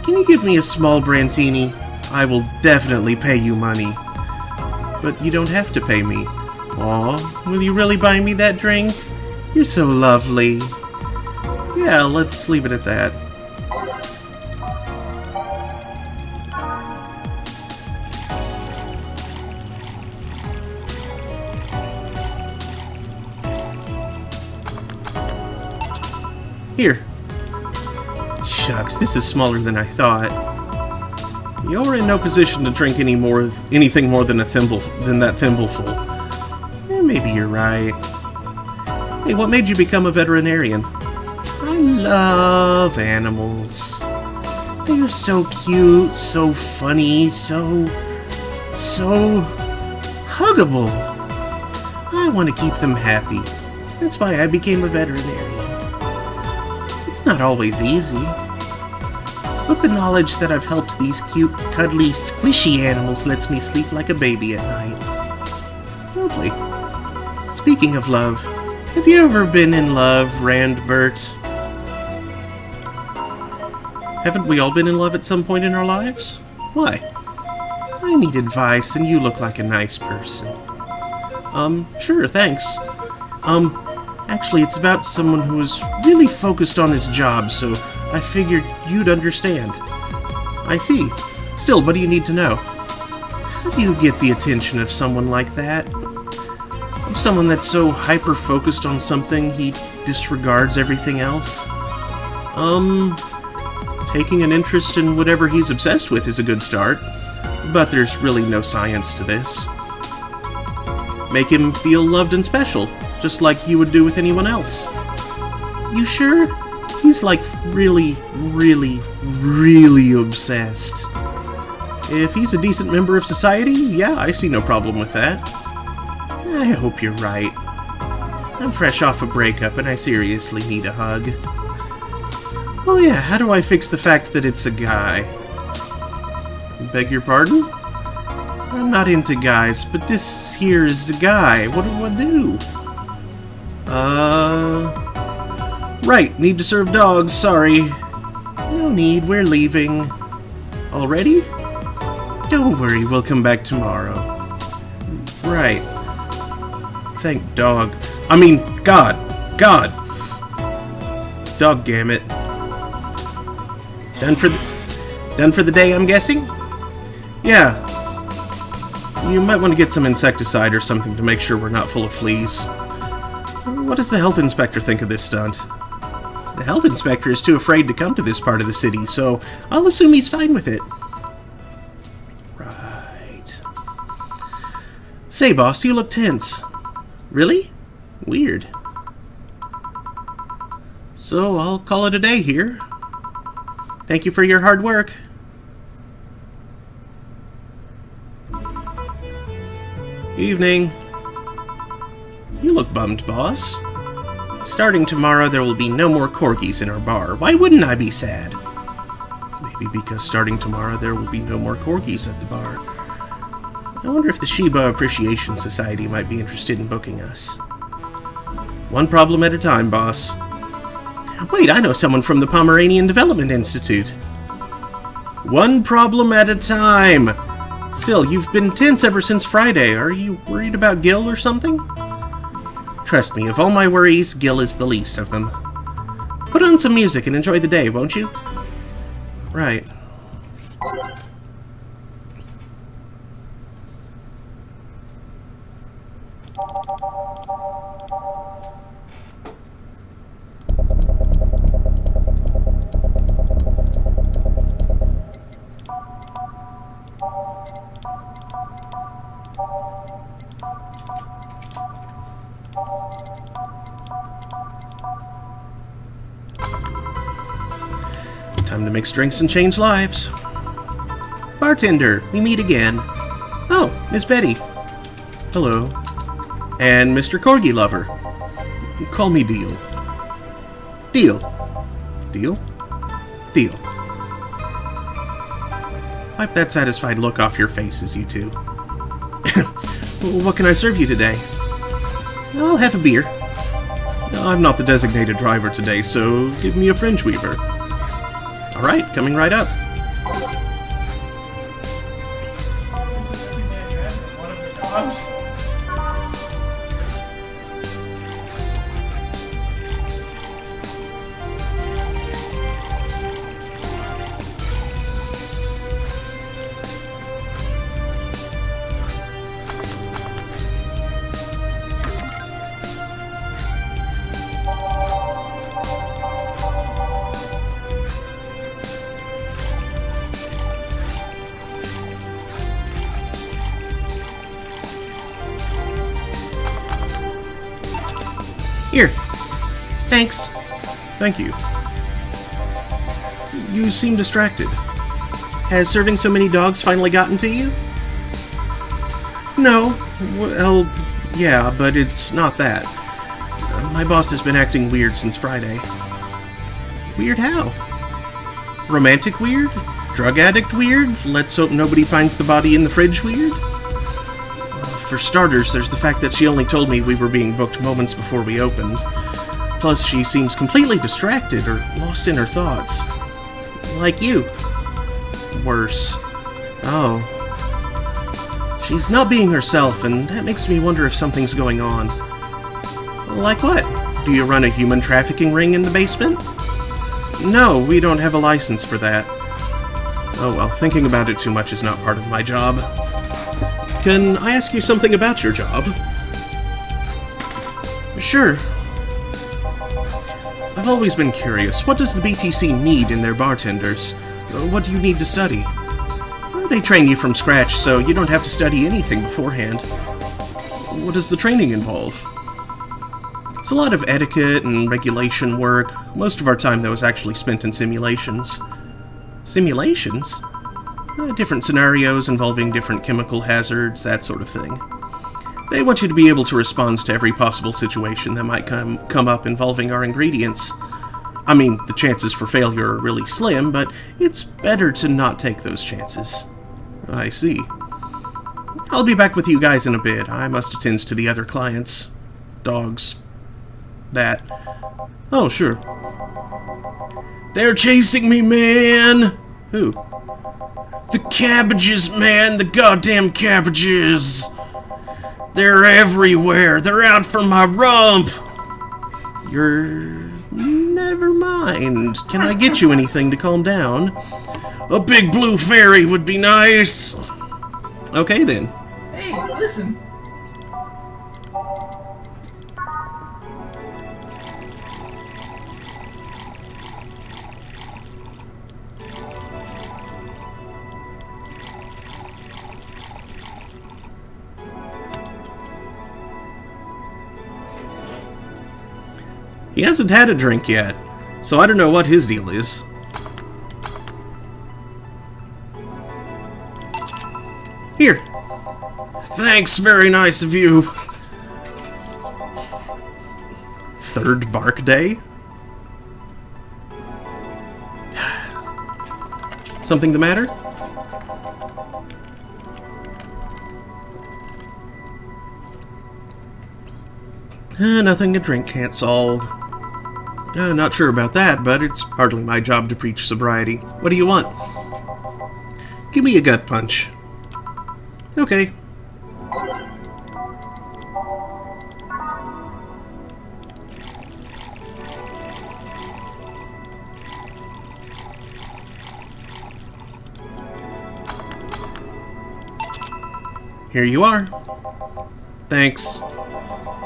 Can you give me a small Brandtini? I will definitely pay you money. But you don't have to pay me. Aw, will you really buy me that drink? You're so lovely. Yeah, let's leave it at that. Here. Shucks, this is smaller than I thought. You're in no position to drink anything more than that thimbleful. Maybe you're right. Hey, what made you become a veterinarian? I love animals. They are so cute, so funny, so huggable. I want to keep them happy. That's why I became a veterinarian. Not always easy, but the knowledge that I've helped these cute, cuddly, squishy animals lets me sleep like a baby at night. Lovely. Speaking of love, have you ever been in love, Randbert? Haven't we all been in love at some point in our lives? Why? I need advice, and you look like a nice person. Sure, thanks. Actually, it's about someone who is really focused on his job, so I figured you'd understand. I see. Still, what do you need to know? How do you get the attention of someone like that? Of someone that's so hyper-focused on something he disregards everything else? Taking an interest in whatever he's obsessed with is a good start, but there's really no science to this. Make him feel loved and special, just like you would do with anyone else. You sure? He's like really, really, really obsessed. If he's a decent member of society, yeah, I see no problem with that. I hope you're right. I'm fresh off a breakup and I seriously need a hug. Oh yeah, how do I fix the fact that it's a guy? Beg your pardon? I'm not into guys, but this here is a guy. What do I do? Right, need to serve dogs, sorry. No need, we're leaving. Already? Don't worry, we'll come back tomorrow. Right. Thank God. God. Doggammit. Done for the day, I'm guessing? Yeah. You might want to get some insecticide or something to make sure we're not full of fleas. What does the health inspector think of this stunt? The health inspector is too afraid to come to this part of the city, so I'll assume he's fine with it. Right. Say, boss, you look tense. Really? Weird. So I'll call it a day here. Thank you for your hard work. Evening. You look bummed, boss. Starting tomorrow, there will be no more corgis in our bar. Why wouldn't I be sad? Maybe because starting tomorrow, there will be no more corgis at the bar. I wonder if the Shiba Appreciation Society might be interested in booking us. One problem at a time, boss. Wait, I know someone from the Pomeranian Development Institute. One problem at a time! Still, you've been tense ever since Friday. Are you worried about Gil or something? Trust me, of all my worries, Gil is the least of them. Put on some music and enjoy the day, won't you? Right. Time to mix drinks and change lives. Bartender, we meet again. Oh, Miss Betty. Hello. And Mr. Corgi Lover. Call me Deal. Deal. Deal? Deal. Wipe that satisfied look off your faces, you two. What can I serve you today? I'll have a beer. I'm not the designated driver today, so give me a fringe weaver. Alright, coming right up. One of the dogs. Here. Thanks. Thank you. You seem distracted. Has serving so many dogs finally gotten to you? No. Well, yeah, but it's not that. My boss has been acting weird since Friday. Weird how? Romantic weird? Drug addict weird? Let's hope nobody finds the body in the fridge weird? For starters, there's the fact that she only told me we were being booked moments before we opened. Plus, she seems completely distracted or lost in her thoughts. Like you. Worse. Oh. She's not being herself, and that makes me wonder if something's going on. Like what? Do you run a human trafficking ring in the basement? No, we don't have a license for that. Oh well, thinking about it too much is not part of my job. Can I ask you something about your job? Sure. I've always been curious. What does the BTC need in their bartenders? What do you need to study? They train you from scratch, so you don't have to study anything beforehand. What does the training involve? It's a lot of etiquette and regulation work. Most of our time, though, is actually spent in simulations. Simulations? Different scenarios involving different chemical hazards, that sort of thing. They want you to be able to respond to every possible situation that might come up involving our ingredients. I mean, the chances for failure are really slim, but it's better to not take those chances. I see. I'll be back with you guys in a bit. I must attend to the other clients. Dogs. That. Oh, sure. They're chasing me, man! Who? The cabbages, man! The goddamn cabbages! They're everywhere! They're out for my rump! Never mind. Can I get you anything to calm down? A big blue fairy would be nice! Okay, then. Hey, listen. He hasn't had a drink yet, so I don't know what his deal is. Here. Thanks, very nice of you. Third bark day? Something the matter? Nothing a drink can't solve. Not sure about that, but it's hardly my job to preach sobriety. What do you want? Give me a gut punch. Okay. Here you are. Thanks.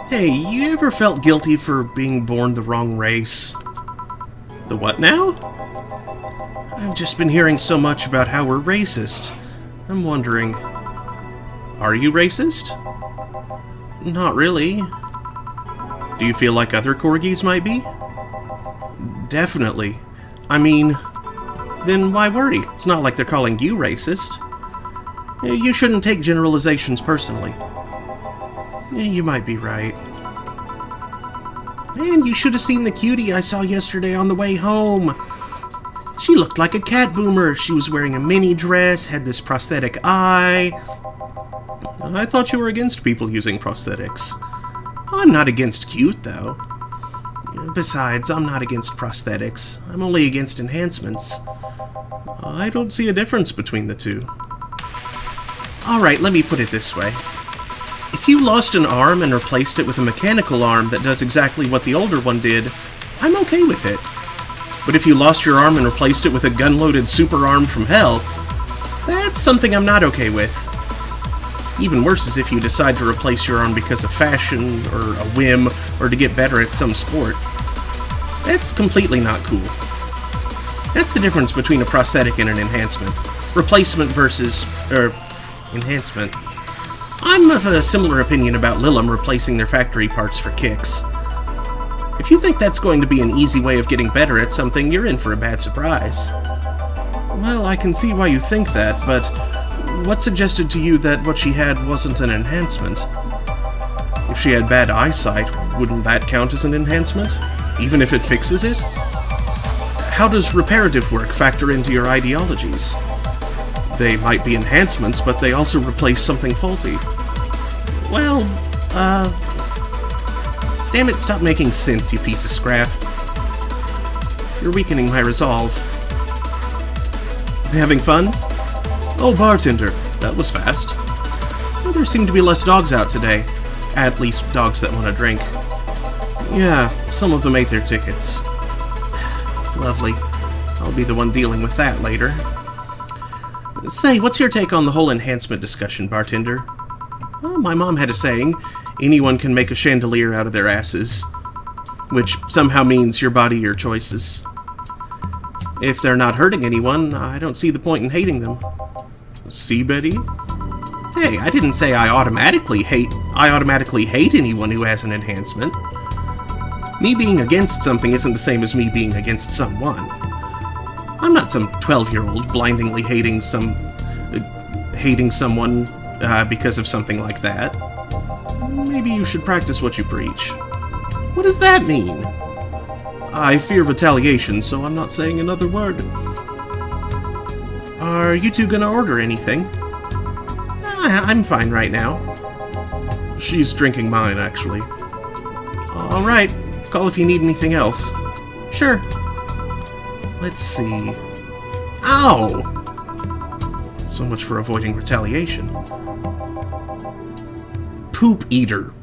Hey, you ever felt guilty for being born the wrong race? The what now? I've just been hearing so much about how we're racist. I'm wondering, are you racist? Not really. Do you feel like other corgis might be? Definitely. I mean, then why worry? It's not like they're calling you racist. You shouldn't take generalizations personally. You might be right. Man, you should have seen the cutie I saw yesterday on the way home. She looked like a cat boomer. She was wearing a mini dress, had this prosthetic eye. I thought you were against people using prosthetics. I'm not against cute, though. Besides, I'm not against prosthetics. I'm only against enhancements. I don't see a difference between the two. Alright, let me put it this way. If you lost an arm and replaced it with a mechanical arm that does exactly what the older one did, I'm okay with it. But if you lost your arm and replaced it with a gun-loaded super arm from hell, that's something I'm not okay with. Even worse is if you decide to replace your arm because of fashion, or a whim, or to get better at some sport. That's completely not cool. That's the difference between a prosthetic and an enhancement. Replacement versus, enhancement. I'm of a similar opinion about Lilim replacing their factory parts for kicks. If you think that's going to be an easy way of getting better at something, you're in for a bad surprise. Well, I can see why you think that, but what suggested to you that what she had wasn't an enhancement? If she had bad eyesight, wouldn't that count as an enhancement? Even if it fixes it? How does reparative work factor into your ideologies? They might be enhancements, but they also replace something faulty. Well, damn it, stop making sense, you piece of scrap. You're weakening my resolve. Having fun? Oh, bartender, that was fast. Well, there seem to be less dogs out today. At least dogs that want to drink. Yeah, some of them ate their tickets. Lovely. I'll be the one dealing with that later. Say, what's your take on the whole enhancement discussion, Bartender? Well, my mom had a saying, anyone can make a chandelier out of their asses. Which somehow means your body, your choices. If they're not hurting anyone, I don't see the point in hating them. See, Betty? Hey, I didn't say I automatically hate anyone who has an enhancement. Me being against something isn't the same as me being against someone. I'm not some 12-year-old blindingly hating someone because of something like that. Maybe you should practice what you preach. What does that mean? I fear retaliation, so I'm not saying another word. Are you two gonna order anything? I'm fine right now. She's drinking mine, actually. Alright, call if you need anything else. Sure. Let's see. Ow! So much for avoiding retaliation. Poop eater.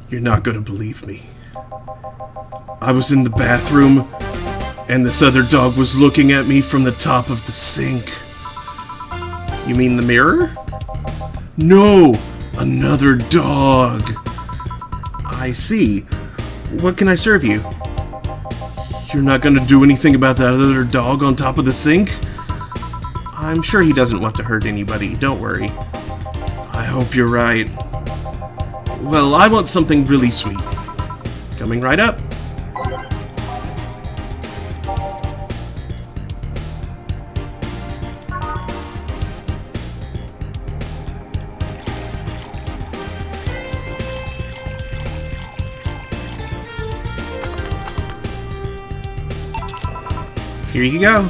You're not gonna believe me. I was in the bathroom, and this other dog was looking at me from the top of the sink. You mean the mirror? No! Another dog! I see. What can I serve you? You're not gonna do anything about that other dog on top of the sink? I'm sure he doesn't want to hurt anybody, don't worry. I hope you're right. Well, I want something really sweet. Coming right up. Here you go.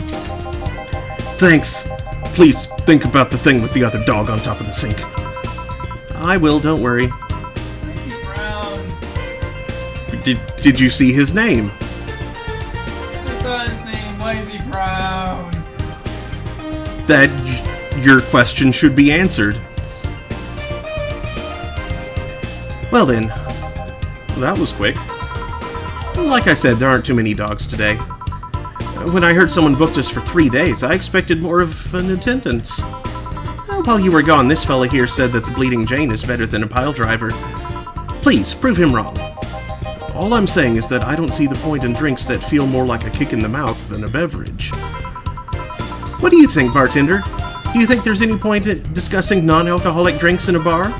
Thanks. Please think about the thing with the other dog on top of the sink. I will, don't worry. Brown. Did you see his name? I saw his name. Why is he brown? That your question should be answered. Well then, that was quick. Like I said, there aren't too many dogs today. When I heard someone booked us for 3 days, I expected more of an attendance. While you were gone, this fella here said that the Bleeding Jane is better than a pile driver. Please, prove him wrong. All I'm saying is that I don't see the point in drinks that feel more like a kick in the mouth than a beverage. What do you think, Bartender? Do you think there's any point in discussing non-alcoholic drinks in a bar?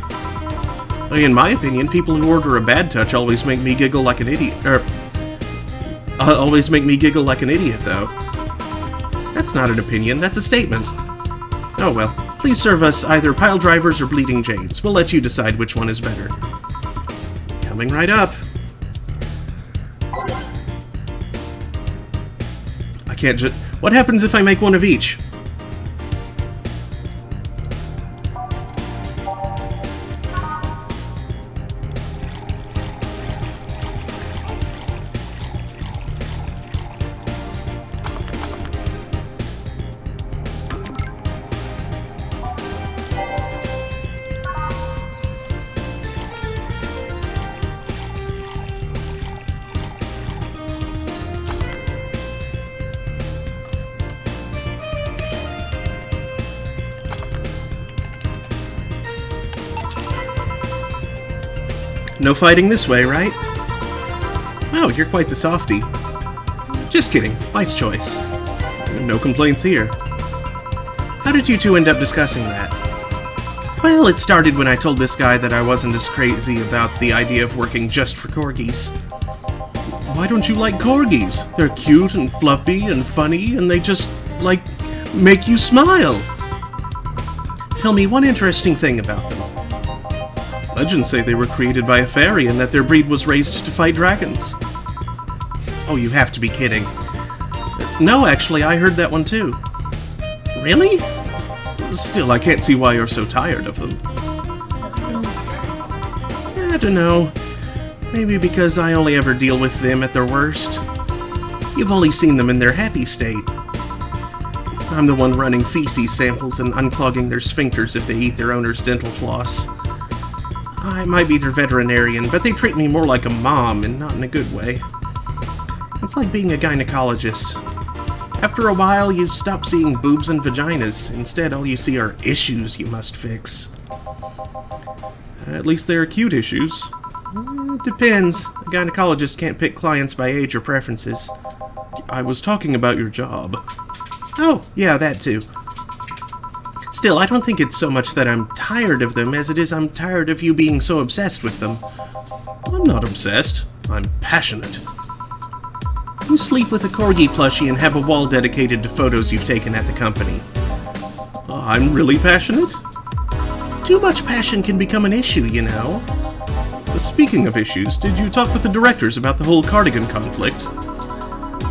In my opinion, people who order a bad touch always make me giggle like an idiot. Always make me giggle like an idiot, though. That's not an opinion, that's a statement. Oh well, please serve us either pile drivers or Bleeding Janes. We'll let you decide which one is better. Coming right up. I can't just... What happens if I make one of each? No fighting this way, right? Oh, you're quite the softie. Just kidding. Nice choice. No complaints here. How did you two end up discussing that? Well, it started when I told this guy that I wasn't as crazy about the idea of working just for corgis. Why don't you like corgis? They're cute and fluffy and funny, and they just, like, make you smile. Tell me one interesting thing about them. Legends say they were created by a fairy and that their breed was raised to fight dragons. Oh, you have to be kidding. No, actually, I heard that one too. Really? Still, I can't see why you're so tired of them. I don't know. Maybe because I only ever deal with them at their worst. You've only seen them in their happy state. I'm the one running feces samples and unclogging their sphincters if they eat their owner's dental floss. I might be their veterinarian, but they treat me more like a mom and not in a good way. It's like being a gynecologist. After a while, you stop seeing boobs and vaginas. Instead, all you see are issues you must fix. At least they're cute issues. It depends. A gynecologist can't pick clients by age or preferences. I was talking about your job. Oh, yeah, that too. Still, I don't think it's so much that I'm tired of them as it is I'm tired of you being so obsessed with them. I'm not obsessed. I'm passionate. You sleep with a corgi plushie and have a wall dedicated to photos you've taken at the company. I'm really passionate? Too much passion can become an issue, you know. Speaking of issues, did you talk with the directors about the whole cardigan conflict?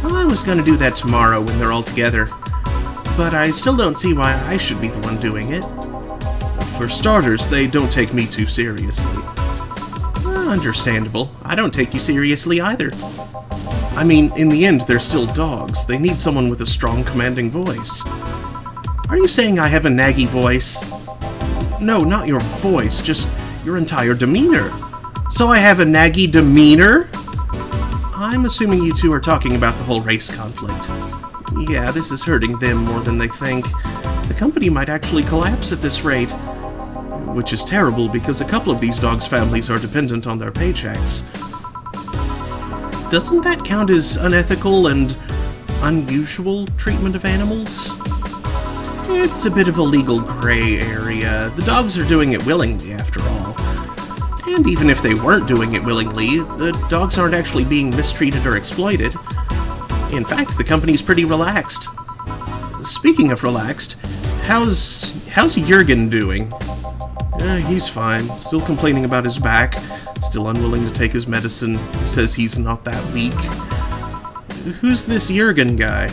I was gonna do that tomorrow when they're all together. But I still don't see why I should be the one doing it. For starters, they don't take me too seriously. Understandable. I don't take you seriously either. I mean, in the end, they're still dogs. They need someone with a strong, commanding voice. Are you saying I have a naggy voice? No, not your voice, just your entire demeanor. So I have a naggy demeanor? I'm assuming you two are talking about the whole race conflict. Yeah, this is hurting them more than they think. The company might actually collapse at this rate. Which is terrible because a couple of these dogs' families are dependent on their paychecks. Doesn't that count as unethical and unusual treatment of animals? It's a bit of a legal gray area. The dogs are doing it willingly, after all. And even if they weren't doing it willingly, the dogs aren't actually being mistreated or exploited. In fact, the company's pretty relaxed. Speaking of relaxed, how's Jurgen doing? He's fine. Still complaining about his back. Still unwilling to take his medicine. He says he's not that weak. Who's this Jurgen guy?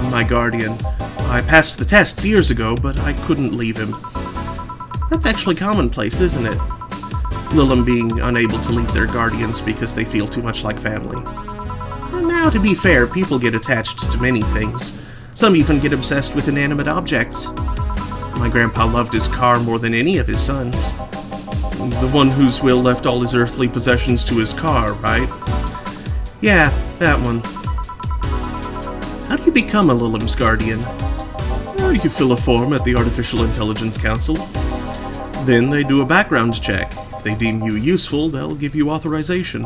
My guardian. I passed the tests years ago, but I couldn't leave him. That's actually commonplace, isn't it? Lilim being unable to leave their guardians because they feel too much like family. Now, to be fair, people get attached to many things. Some even get obsessed with inanimate objects. My grandpa loved his car more than any of his sons. The one whose will left all his earthly possessions to his car, right? Yeah, that one. How do you become a Lilim's guardian? Well, you fill a form at the Artificial Intelligence Council. Then they do a background check. If they deem you useful, they'll give you authorization.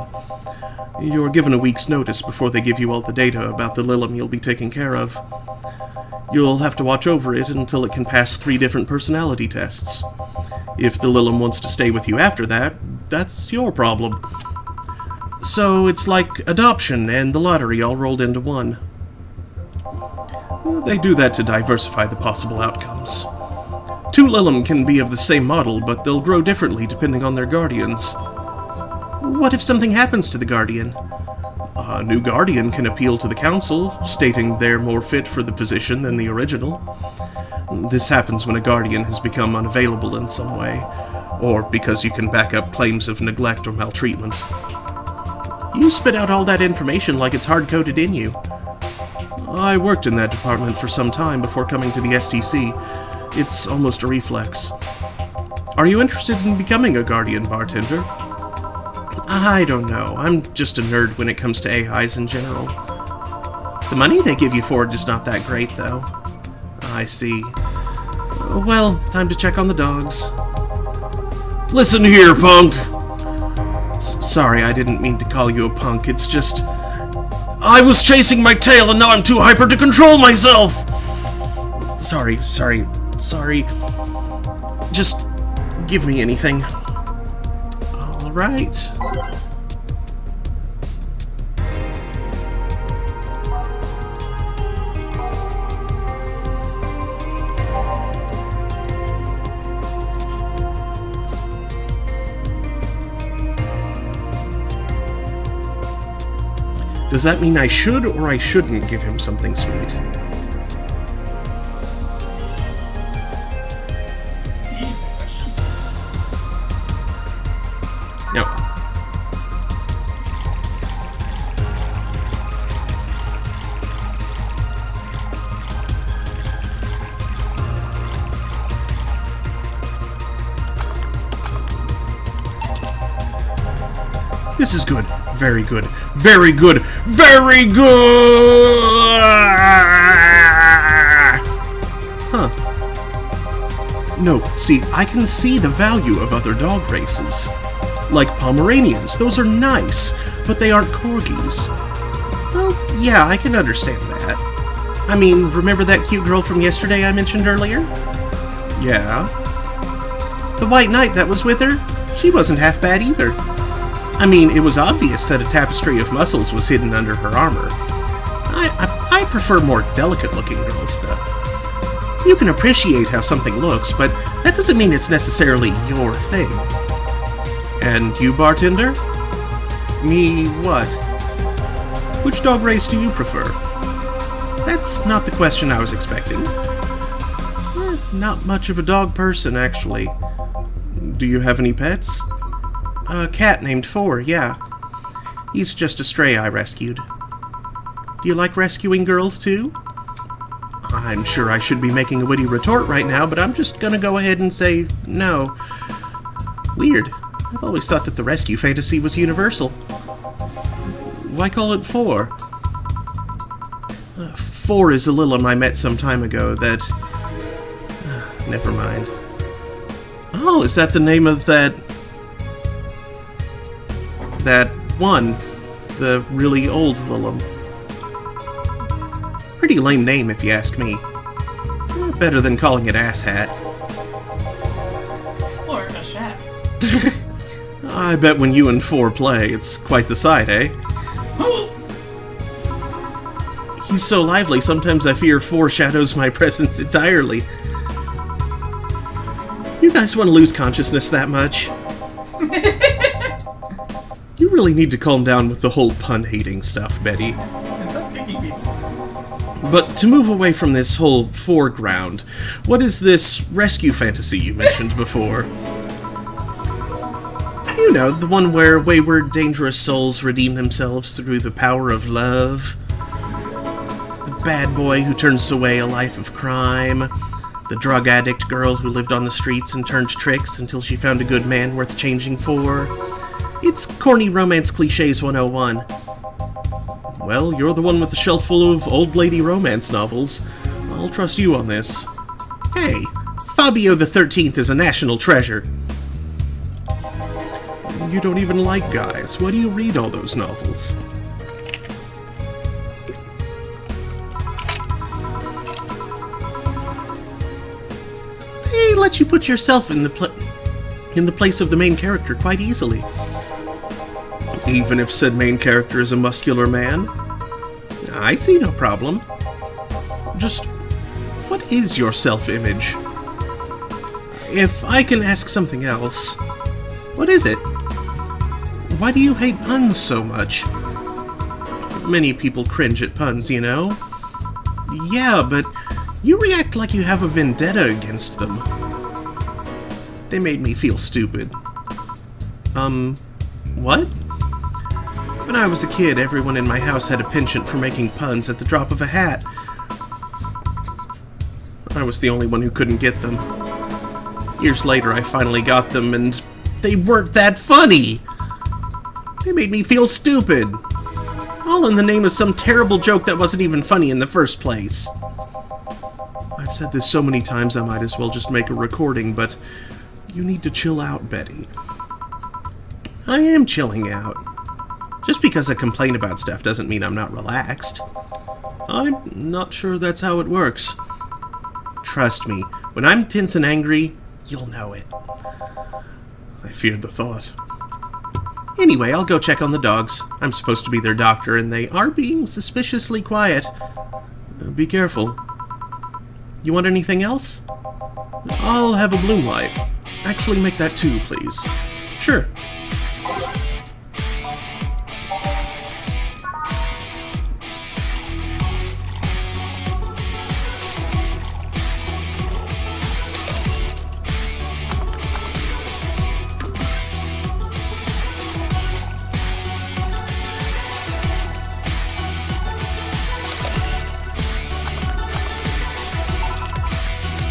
You're given a week's notice before they give you all the data about the Lilim you'll be taking care of. You'll have to watch over it until it can pass 3 different personality tests. If the Lilim wants to stay with you after that, that's your problem. So it's like adoption and the lottery all rolled into one. They do that to diversify the possible outcomes. 2 Lilim can be of the same model, but they'll grow differently depending on their guardians. What if something happens to the guardian? A new guardian can appeal to the council, stating they're more fit for the position than the original. This happens when a guardian has become unavailable in some way, or because you can back up claims of neglect or maltreatment. You spit out all that information like it's hard-coded in you. I worked in that department for some time before coming to the STC. It's almost a reflex. Are you interested in becoming a guardian, Bartender? I don't know. I'm just a nerd when it comes to AIs in general. The money they give you for it is not that great, though. I see. Well, time to check on the dogs. Listen here, punk! Sorry, I didn't mean to call you a punk. It's just... I was chasing my tail and now I'm too hyper to control myself! Sorry. Just give me anything. Alright. Does that mean I should or I shouldn't give him something sweet? No. This is good. Very good. Very good. Very good! Huh. No, see, I can see the value of other dog races. Like Pomeranians, those are nice, but they aren't corgis. Well, yeah, I can understand that. I mean, remember that cute girl from yesterday I mentioned earlier? Yeah. The White Knight that was with her? She wasn't half bad either. I mean, it was obvious that a tapestry of muscles was hidden under her armor. I prefer more delicate-looking girls, though. You can appreciate how something looks, but that doesn't mean it's necessarily your thing. And you, Bartender? Me what? Which dog race do you prefer? That's not the question I was expecting. Not much of a dog person, actually. Do you have any pets? A cat named Four, yeah. He's just a stray I rescued. Do you like rescuing girls, too? I'm sure I should be making a witty retort right now, but I'm just gonna go ahead and say no. Weird. I've always thought that the rescue fantasy was universal. Why call it Four? Four is a Lilum I met some time ago that... never mind. Oh, is that the name of that one? The really old Lilum. Pretty lame name, if you ask me. Better than calling it Asshat. Or a shat. I bet when you and Four play, it's quite the sight, eh? He's so lively, sometimes I fear Four shadows my presence entirely. You guys want to lose consciousness that much? You really need to calm down with the whole pun-hating stuff, Betty. But to move away from this whole foreground, what is this rescue fantasy you mentioned before? You know, the one where wayward, dangerous souls redeem themselves through the power of love. The bad boy who turns away a life of crime. The drug addict girl who lived on the streets and turned tricks until she found a good man worth changing for. It's corny romance cliches 101. Well, you're the one with the shelf full of old lady romance novels. I'll trust you on this. Hey, Fabio the 13th is a national treasure. You don't even like guys. Why do you read all those novels? They let you put yourself in the place of the main character quite easily. Even if said main character is a muscular man? I see no problem. Just, what is your self-image? If I can ask something else, what is it? Why do you hate puns so much? Many people cringe at puns, you know? Yeah, but you react like you have a vendetta against them. They made me feel stupid. What? When I was a kid, everyone in my house had a penchant for making puns at the drop of a hat. I was the only one who couldn't get them. Years later, I finally got them, and they weren't that funny! They made me feel stupid! All in the name of some terrible joke that wasn't even funny in the first place. I've said this so many times I might as well just make a recording, but you need to chill out, Betty. I am chilling out. Just because I complain about stuff doesn't mean I'm not relaxed. I'm not sure that's how it works. Trust me, when I'm tense and angry, you'll know it. I feared the thought. Anyway, I'll go check on the dogs. I'm supposed to be their doctor, and they are being suspiciously quiet. Be careful. You want anything else? I'll have a bloom light. Actually, make that two, please. Sure.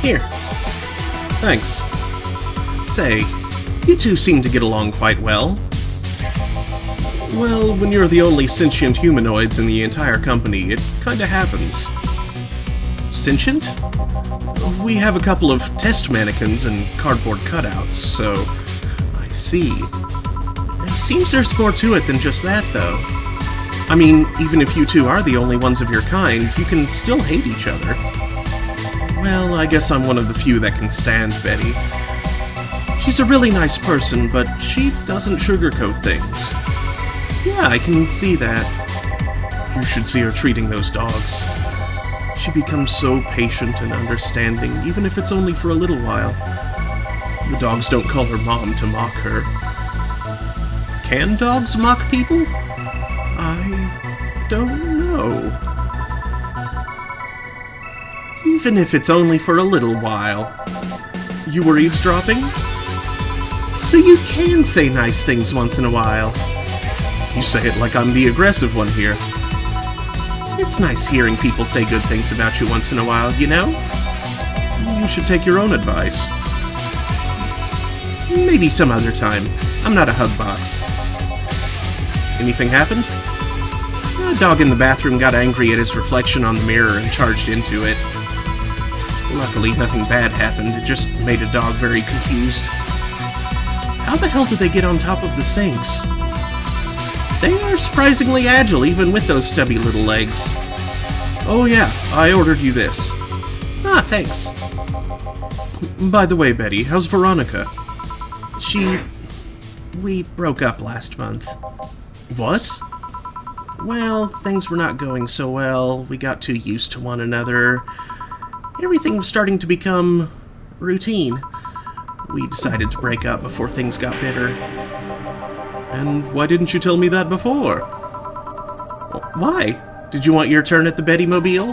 Here. Thanks. Say, you two seem to get along quite well. Well, when you're the only sentient humanoids in the entire company, it kinda happens. Sentient? We have a couple of test mannequins and cardboard cutouts, so... I see. It seems there's more to it than just that, though. I mean, even if you two are the only ones of your kind, you can still hate each other. Well, I guess I'm one of the few that can stand Betty. She's a really nice person, but she doesn't sugarcoat things. Yeah, I can see that. You should see her treating those dogs. She becomes so patient and understanding, even if it's only for a little while. The dogs don't call her mom to mock her. Can dogs mock people? I don't know. Even if it's only for a little while. You were eavesdropping? So you can say nice things once in a while. You say it like I'm the aggressive one here. It's nice hearing people say good things about you once in a while, you know? You should take your own advice. Maybe some other time. I'm not a hug box. Anything happened? A dog in the bathroom got angry at his reflection on the mirror and charged into it. Luckily, nothing bad happened. It just made a dog very confused. How the hell did they get on top of the sinks? They are surprisingly agile, even with those stubby little legs. Oh yeah, I ordered you this. Ah, thanks. By the way, Betty, how's Veronica? We broke up last month. What? Well, things were not going so well. We got too used to one another. Everything was starting to become routine. We decided to break up before things got bitter. And why didn't you tell me that before? Why? Did you want your turn at the Betty-mobile?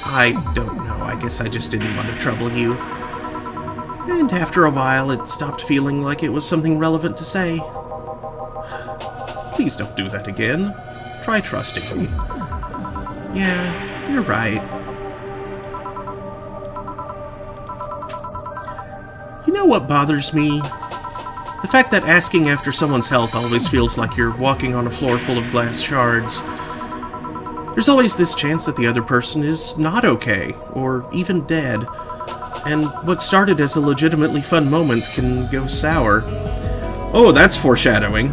I don't know. I guess I just didn't want to trouble you. And after a while, it stopped feeling like it was something relevant to say. Please don't do that again. Try trusting me. Yeah, you're right. You know what bothers me? The fact that asking after someone's health always feels like you're walking on a floor full of glass shards. There's always this chance that the other person is not okay, or even dead. And what started as a legitimately fun moment can go sour. Oh, that's foreshadowing.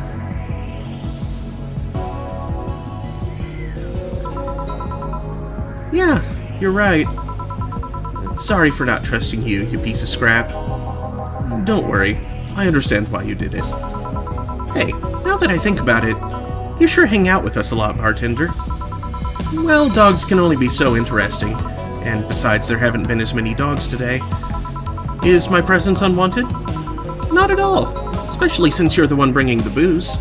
Yeah, you're right. Sorry for not trusting you, you piece of scrap. Don't worry. I understand why you did it. Hey, now that I think about it, you sure hang out with us a lot, Bartender. Well, dogs can only be so interesting, and besides, there haven't been as many dogs today. Is my presence unwanted? Not at all, especially since you're the one bringing the booze.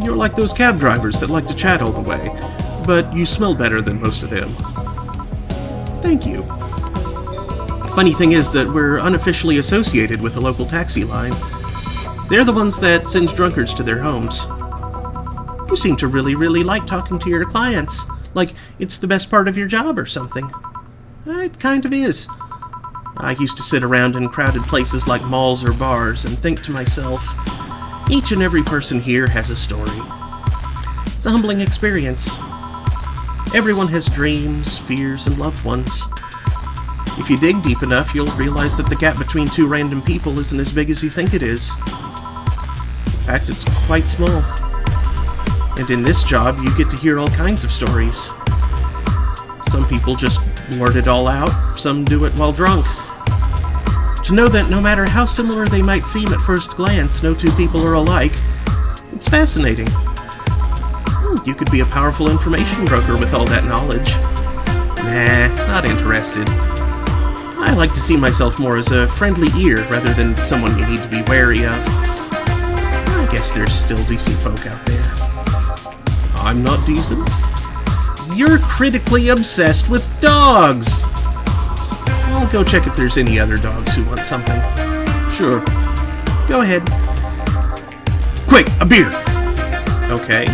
You're like those cab drivers that like to chat all the way, but you smell better than most of them. Thank you. Funny thing is that we're unofficially associated with a local taxi line. They're the ones that send drunkards to their homes. You seem to really like talking to your clients, like it's the best part of your job or something. It kind of is. I used to sit around in crowded places like malls or bars and think to myself, each and every person here has a story. It's a humbling experience. Everyone has dreams, fears, and loved ones. If you dig deep enough, you'll realize that the gap between two random people isn't as big as you think it is. In fact, it's quite small. And in this job, you get to hear all kinds of stories. Some people just blurt it all out, some do it while drunk. To know that no matter how similar they might seem at first glance, no two people are alike, it's fascinating. You could be a powerful information broker with all that knowledge. Nah, not interested. I like to see myself more as a friendly ear rather than someone you need to be wary of. I guess there's still decent folk out there. I'm not decent? You're critically obsessed with dogs! I'll go check if there's any other dogs who want something. Sure. Go ahead. Quick, a beer! Okay.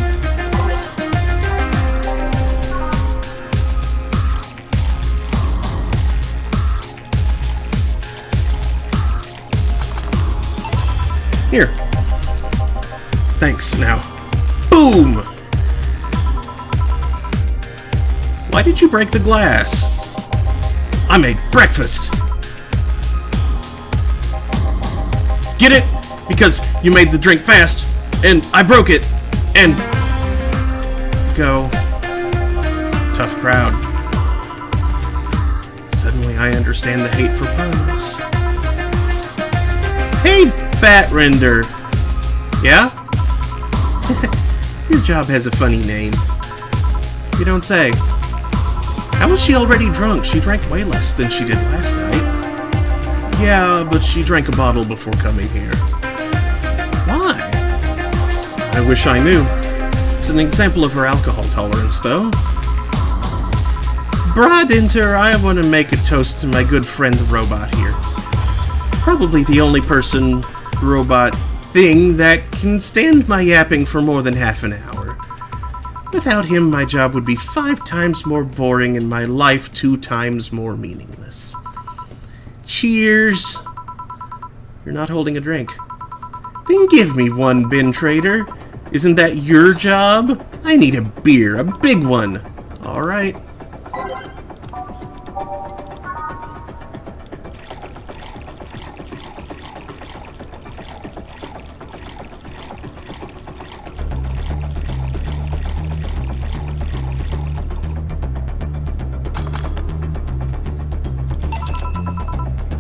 Here. Thanks, now. Boom! Why did you break the glass? I made breakfast! Get it? Because you made the drink fast, and I broke it, and... Go. Tough crowd. Suddenly I understand the hate for puns. Hey, Bartender. Yeah? Your job has a funny name. You don't say. How was she already drunk? She drank way less than she did last night. Yeah, but she drank a bottle before coming here. Why? I wish I knew. It's an example of her alcohol tolerance, though. Bartender, I want to make a toast to my good friend the robot here. Probably the only person, robot, thing that can stand my yapping for more than half an hour. Without him, my job would be 5 times more boring and my life 2 times more meaningless. Cheers! You're not holding a drink. Then give me one, bin trader. Isn't that your job? I need a beer, a big one. All right.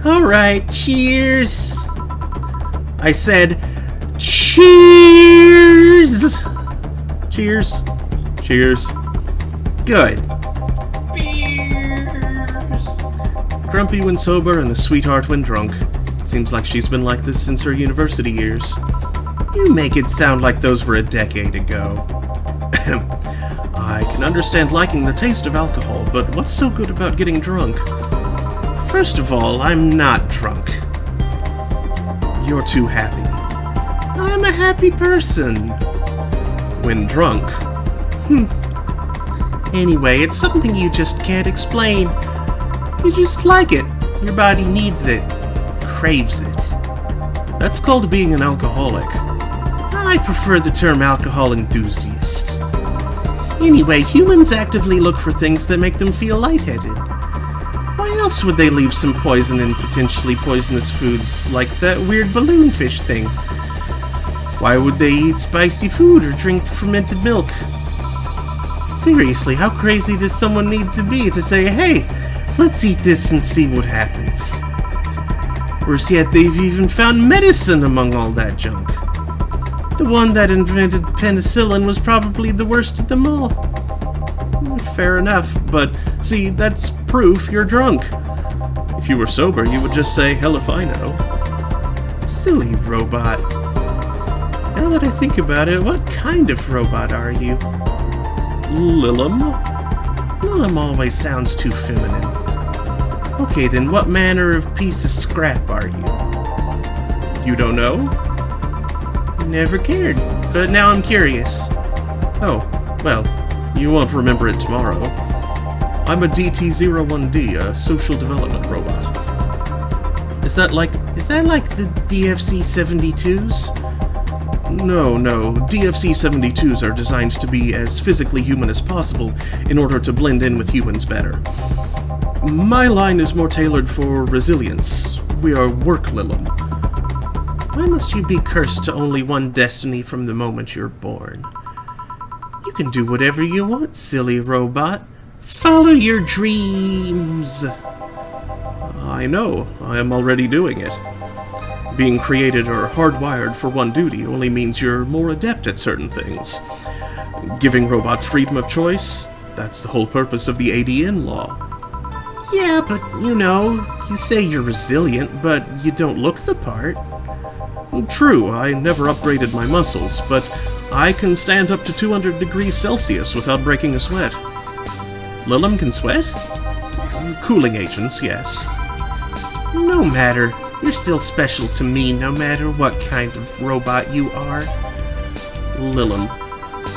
Alright, cheers! I said, cheers! Cheers. Cheers. Good. Beers. Grumpy when sober and a sweetheart when drunk. Seems like she's been like this since her university years. You make it sound like those were a decade ago. I can understand liking the taste of alcohol, but what's so good about getting drunk? First of all, I'm not drunk. You're too happy. I'm a happy person. When drunk. Anyway, it's something you just can't explain. You just like it. Your body needs it. Craves it. That's called being an alcoholic. I prefer the term alcohol enthusiast. Anyway, humans actively look for things that make them feel lightheaded. Why else would they leave some poison in potentially poisonous foods, like that weird balloon fish thing? Why would they eat spicy food or drink fermented milk? Seriously, how crazy does someone need to be to say, hey, let's eat this and see what happens? Worse yet, they've even found medicine among all that junk. The one that invented penicillin was probably the worst of them all. Fair enough, but see, that's proof you're drunk. If you were sober, you would just say, hell if I know. Silly robot. Now that I think about it, what kind of robot are you? Lilum? Lilum always sounds too feminine. Okay then, what manner of piece of scrap are you? You don't know? Never cared, but now I'm curious. Oh, well, you won't remember it tomorrow. I'm a DT-01D, a social development robot. Is that like the DFC-72s? No, DFC-72s are designed to be as physically human as possible in order to blend in with humans better. My line is more tailored for resilience. We are work Lilum. Why must you be cursed to only one destiny from the moment you're born? You can do whatever you want, silly robot. Follow your dreams. I know, I am already doing it. Being created or hardwired for one duty only means you're more adept at certain things. Giving robots freedom of choice, that's the whole purpose of the ADN law. Yeah, but you know, you say you're resilient, but you don't look the part. True, I never upgraded my muscles, but I can stand up to 200 degrees Celsius without breaking a sweat. Lilum can sweat? Cooling agents, yes. No matter. You're still special to me, no matter what kind of robot you are. Lilum.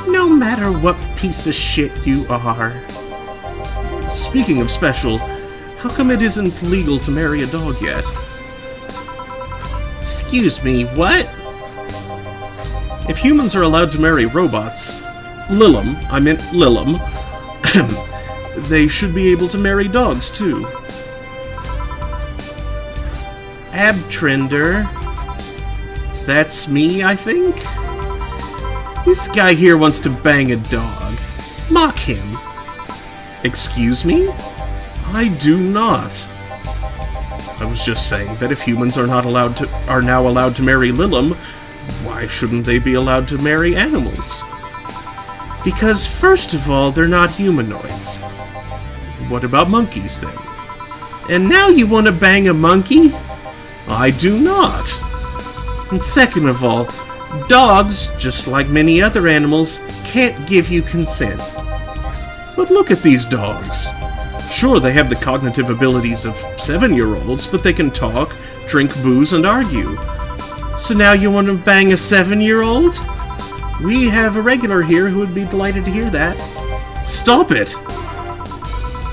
No matter what piece of shit you are. Speaking of special, how come it isn't legal to marry a dog yet? Excuse me, what? If humans are allowed to marry robots, Lilum, they should be able to marry dogs too. Abtrender. That's me, I think? This guy here wants to bang a dog. Mock him. Excuse me? I do not. I was just saying that if humans are now allowed to marry Lilum, why shouldn't they be allowed to marry animals? Because first of all, they're not humanoids. What about monkeys then? And now you want to bang a monkey? I do not. And second of all, dogs, just like many other animals, can't give you consent. But look at these dogs. Sure, they have the cognitive abilities of 7-year-olds, but they can talk, drink booze, and argue. So now you want to bang a 7-year-old? We have a regular here who would be delighted to hear that. Stop it!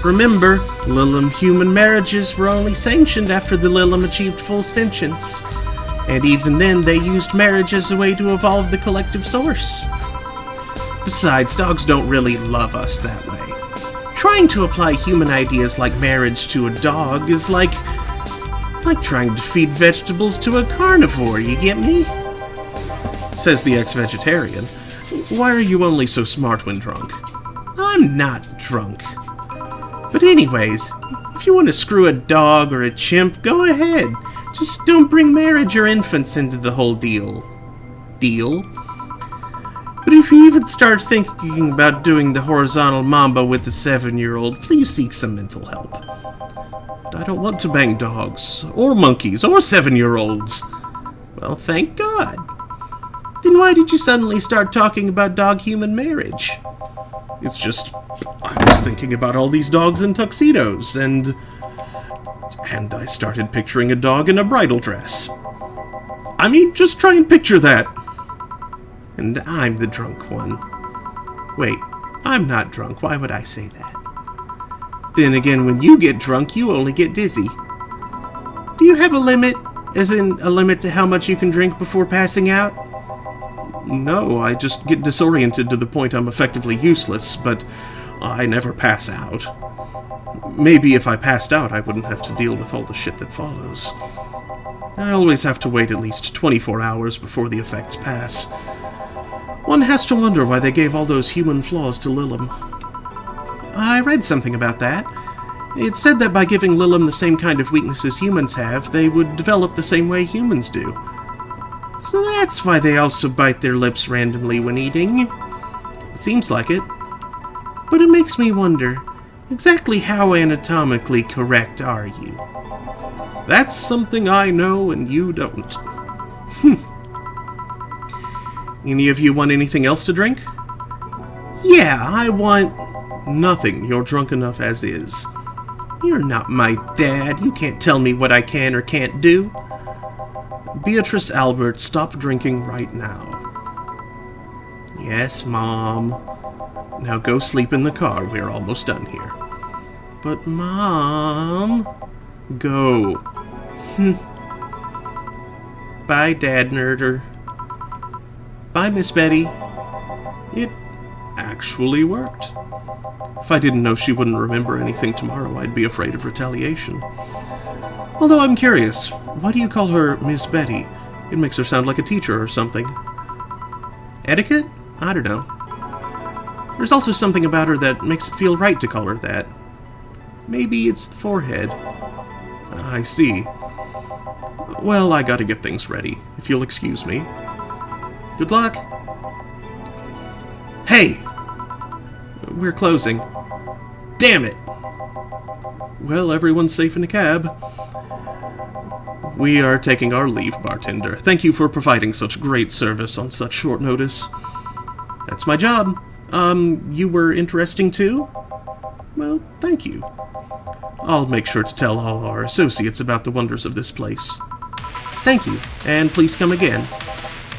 Remember, Lilum human marriages were only sanctioned after the Lilum achieved full sentience. And even then, they used marriage as a way to evolve the collective source. Besides, dogs don't really love us that way. Trying to apply human ideas like marriage to a dog is like trying to feed vegetables to a carnivore, you get me? Says the ex-vegetarian. Why are you only so smart when drunk? I'm not drunk. But anyways, if you want to screw a dog or a chimp, go ahead. Just don't bring marriage or infants into the whole deal. Deal? But if you even start thinking about doing the horizontal mambo with the 7-year-old, please seek some mental help. But I don't want to bang dogs, or monkeys, or 7-year-olds. Well, thank God. Then why did you suddenly start talking about dog-human marriage? It's just, I was thinking about all these dogs in tuxedos, and I started picturing a dog in a bridal dress. I mean, just try and picture that. And I'm the drunk one. Wait, I'm not drunk. Why would I say that? Then again, when you get drunk, you only get dizzy. Do you have a limit? As in, a limit to how much you can drink before passing out? No, I just get disoriented to the point I'm effectively useless, but I never pass out. Maybe if I passed out, I wouldn't have to deal with all the shit that follows. I always have to wait at least 24 hours before the effects pass. One has to wonder why they gave all those human flaws to Lilum. I read something about that. It said that by giving Lilum the same kind of weaknesses humans have, they would develop the same way humans do. So that's why they also bite their lips randomly when eating. Seems like it. But it makes me wonder, exactly how anatomically correct are you? That's something I know and you don't. Any of you want anything else to drink? Yeah, I want nothing. You're drunk enough as is. You're not my dad. You can't tell me what I can or can't do. Beatrice Albert, stop drinking right now. Yes, Mom. Now go sleep in the car. We're almost done here. But, Mom... Go. Bye, Dad Nerder. Bye, Miss Betty. It actually worked. If I didn't know she wouldn't remember anything tomorrow, I'd be afraid of retaliation. Although I'm curious, why do you call her Miss Betty? It makes her sound like a teacher or something. Etiquette? I don't know. There's also something about her that makes it feel right to call her that. Maybe it's the forehead. I see. Well, I gotta get things ready, if you'll excuse me. Good luck. Hey! We're closing. Damn it! Well, everyone's safe in a cab. We are taking our leave, Bartender. Thank you for providing such great service on such short notice. That's my job. You were interesting too? Well, thank you. I'll make sure to tell all our associates about the wonders of this place. Thank you, and please come again.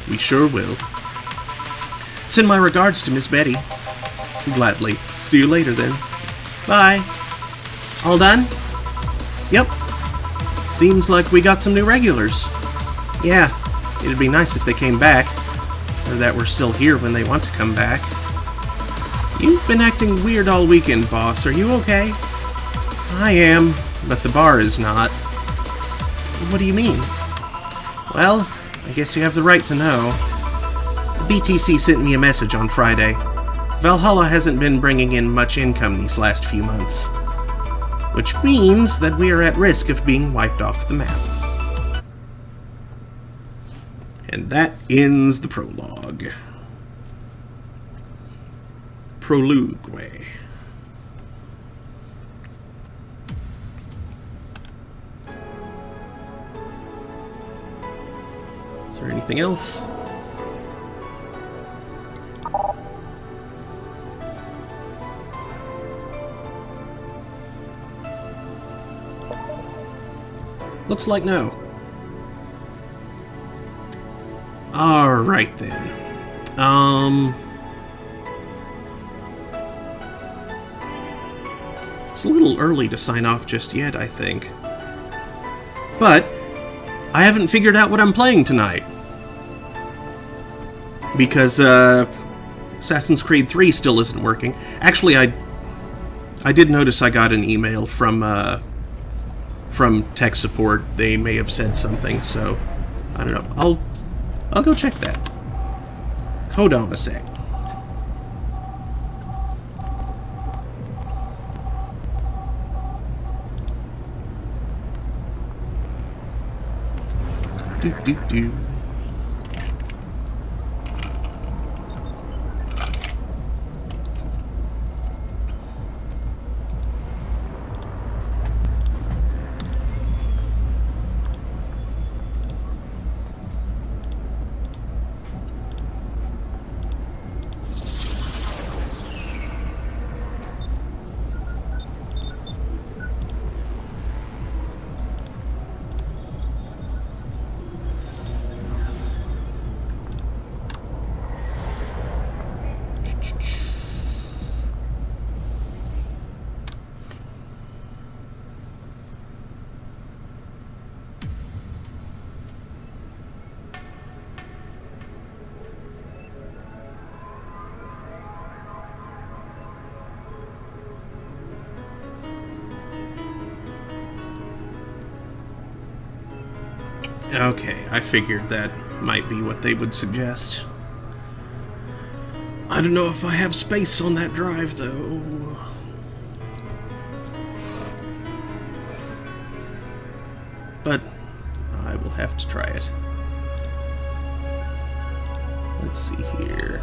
We sure will. Send my regards to Miss Betty. Gladly. See you later, then. Bye. All done? Yep. Seems like we got some new regulars. Yeah, it'd be nice if they came back. or that we're still here when they want to come back. You've been acting weird all weekend, boss. Are you okay? I am, but the bar is not. What do you mean? Well, I guess you have the right to know. The BTC sent me a message on Friday. Valhalla hasn't been bringing in much income these last few months, which means that we are at risk of being wiped off the map. And that ends the prologue. Prologue. Is there anything else? Looks like no. Alright then. It's a little early to sign off just yet, I think. But I haven't figured out what I'm playing tonight. Because Assassin's Creed 3 still isn't working. Actually, I did notice I got an email from tech support. They may have said something, so I don't know. I'll go check that. Hold on a sec. Do. Okay, I figured that might be what they would suggest. I don't know if I have space on that drive, though. But I will have to try it. Let's see here.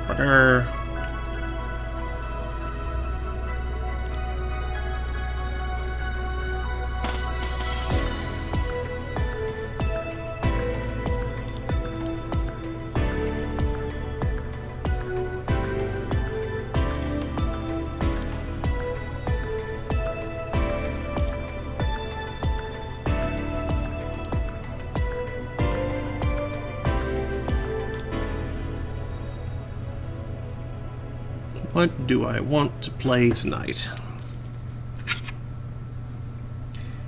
Butter. What do I want to play tonight?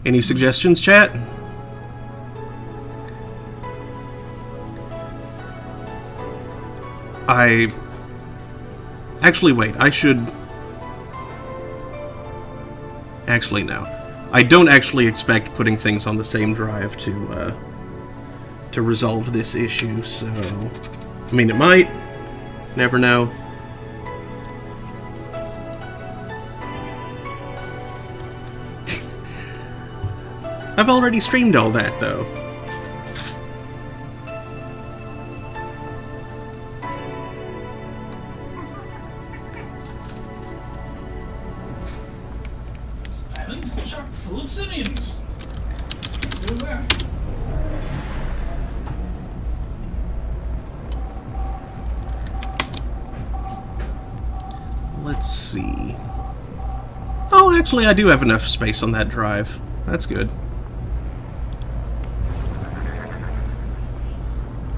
Any suggestions, chat? Actually, wait, I should... Actually, no. I don't actually expect putting things on the same drive to resolve this issue, so... I mean, it might. Never know. I've already streamed all that, though. This island's chock full of simians. Still there. Let's see. Oh, actually, I do have enough space on that drive. That's good.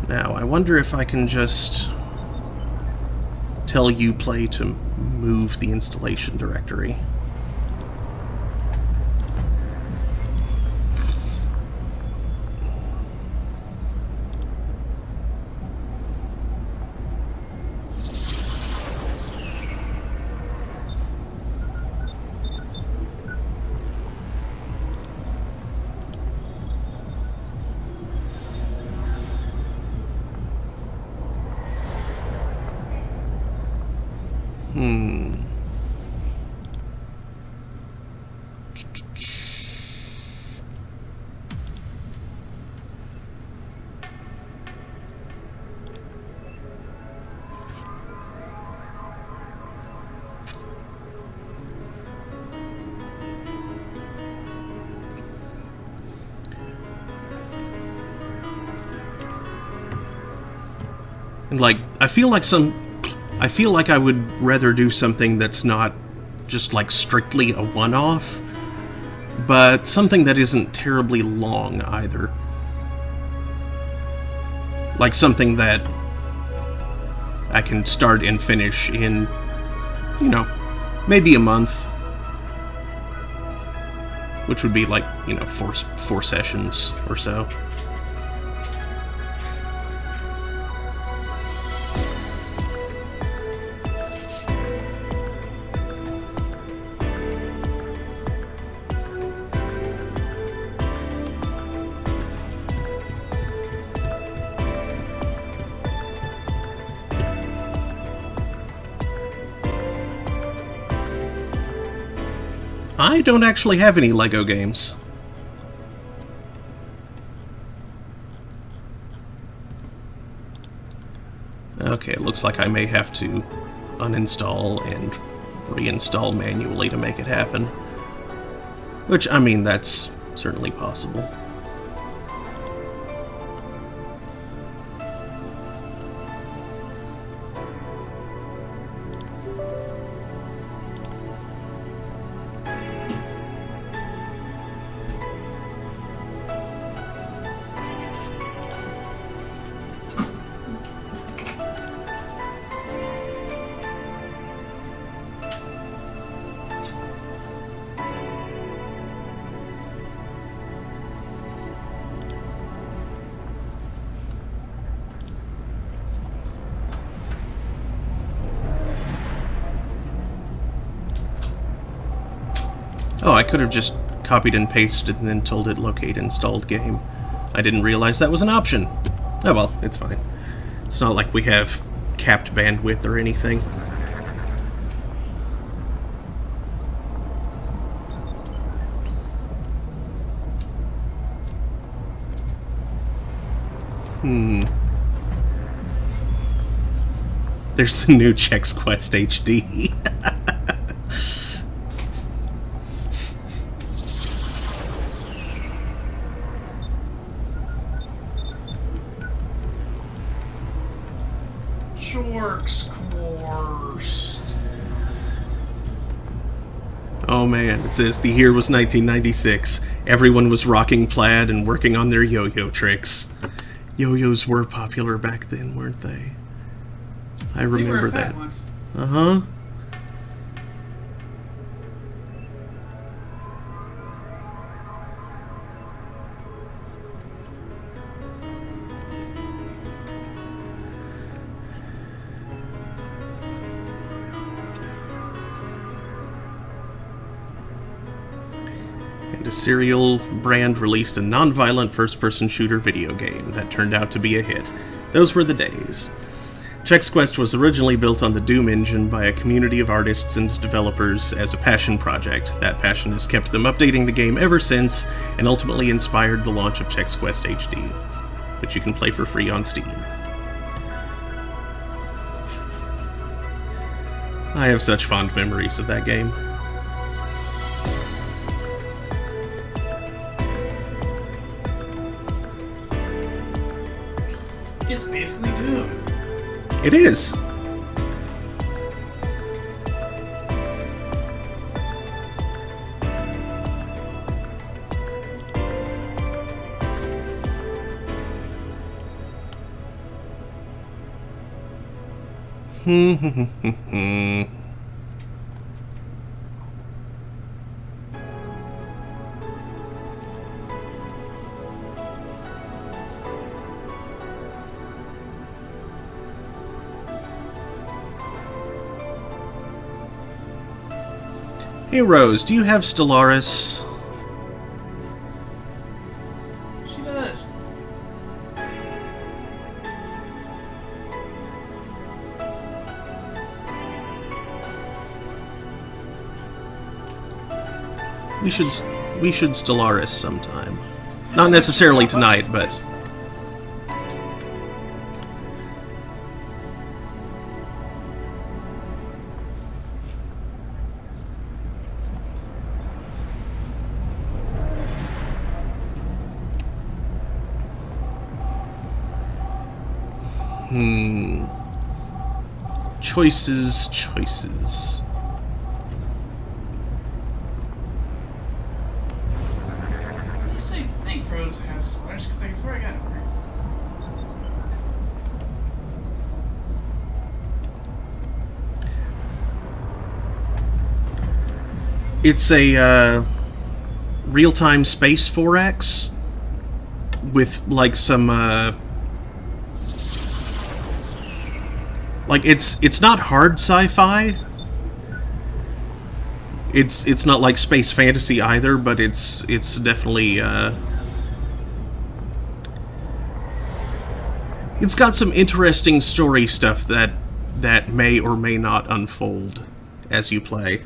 Now, I wonder if I can just tell Uplay to move the installation directory. And like, I feel like I would rather do something that's not just like strictly a one-off, but something that isn't terribly long either. Like something that I can start and finish in, maybe a month. Which would be like, four sessions or so. I don't actually have any LEGO games. Okay, it looks like I may have to uninstall and reinstall manually to make it happen. Which, I mean, that's certainly possible. Oh, I could have just copied and pasted and then told it locate installed game. I didn't realize that was an option. Oh well, it's fine. It's not like we have capped bandwidth or anything. There's the new Chex Quest HD. Oh man, it says the year was 1996. Everyone was rocking plaid and working on their yo-yo tricks. Yo-yos were popular back then, weren't they? I remember that. Uh-huh. And a cereal brand released a non-violent first-person shooter video game that turned out to be a hit. Those were the days. Chex Quest was originally built on the Doom engine by a community of artists and developers as a passion project. That passion has kept them updating the game ever since, and ultimately inspired the launch of Chex Quest HD, which you can play for free on Steam. I have such fond memories of that game. It's basically Doom. It is. Hey Rose, do you have Stellaris? She does. We should Stellaris sometime. Not necessarily tonight, but Choices. Yes, I think Rose has lunch because that's where I got it from. It's a real-time space 4X with like some like it's not hard sci-fi. It's not like space fantasy either, but it's definitely it's got some interesting story stuff that may or may not unfold as you play.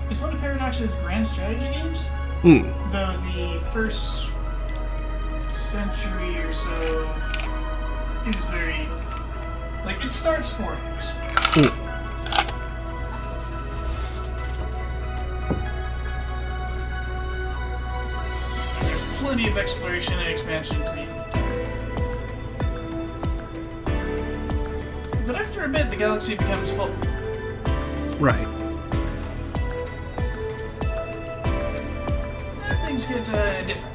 It's one of Paradox's grand strategy games. Though the first century or so is very... like, it starts 4X. There's plenty of exploration and expansion to be done. But after a bit, the galaxy becomes full. Right. Things get different.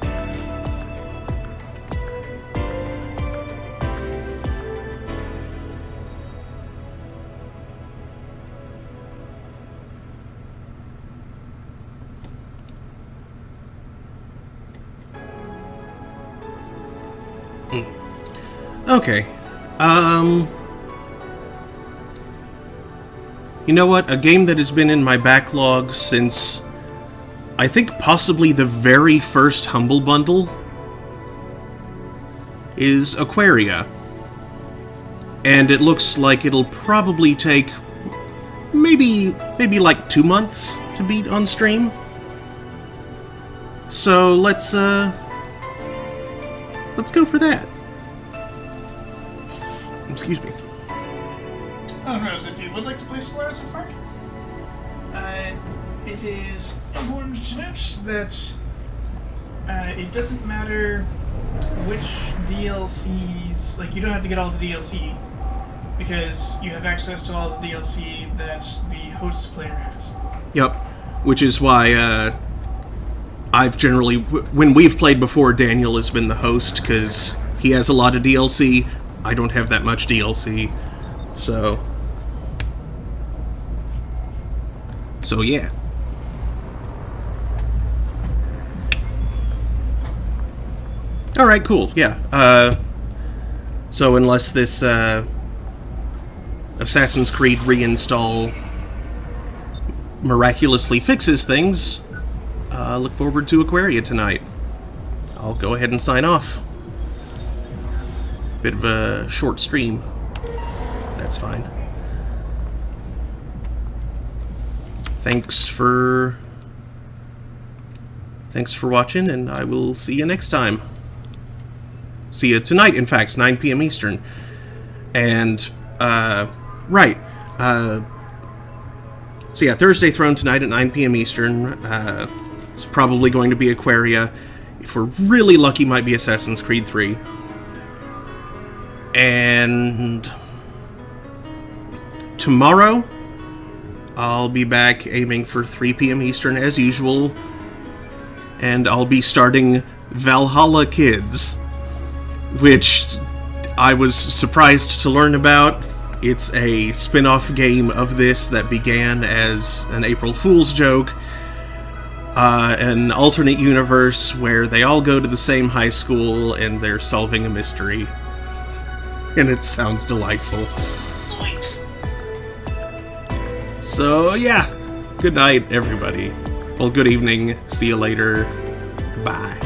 Okay. You know what? A game that has been in my backlog since, I think, possibly the very first Humble Bundle is Aquaria. And it looks like it'll probably take maybe like 2 months to beat on stream. So let's go for that. Excuse me. Oh, Rose, if you would like to play Solaris of Fark, it is important to note that it doesn't matter which DLCs, like, you don't have to get all the DLC, because you have access to all the DLC that the host player has. Yep. Which is why, I've generally, when we've played before, Daniel has been the host, because he has a lot of DLC. I don't have that much DLC, so yeah. Alright, cool, yeah. So unless this, Assassin's Creed reinstall miraculously fixes things, look forward to Aquaria tonight. I'll go ahead and sign off. Bit of a short stream. That's fine. Thanks for watching, and I will see you next time. See you tonight, in fact, 9 p.m. Eastern. And, right. So yeah, Thursday Throne tonight at 9 p.m. Eastern. It's probably going to be Aquaria. If we're really lucky, might be Assassin's Creed 3. And tomorrow, I'll be back aiming for 3 p.m. Eastern as usual, and I'll be starting Valhalla Kids, which I was surprised to learn about. It's a spin-off game of this that began as an April Fool's joke, an alternate universe where they all go to the same high school and they're solving a mystery. And it sounds delightful. Zoinks. So, yeah. Good night, everybody. Well, good evening. See you later. Bye.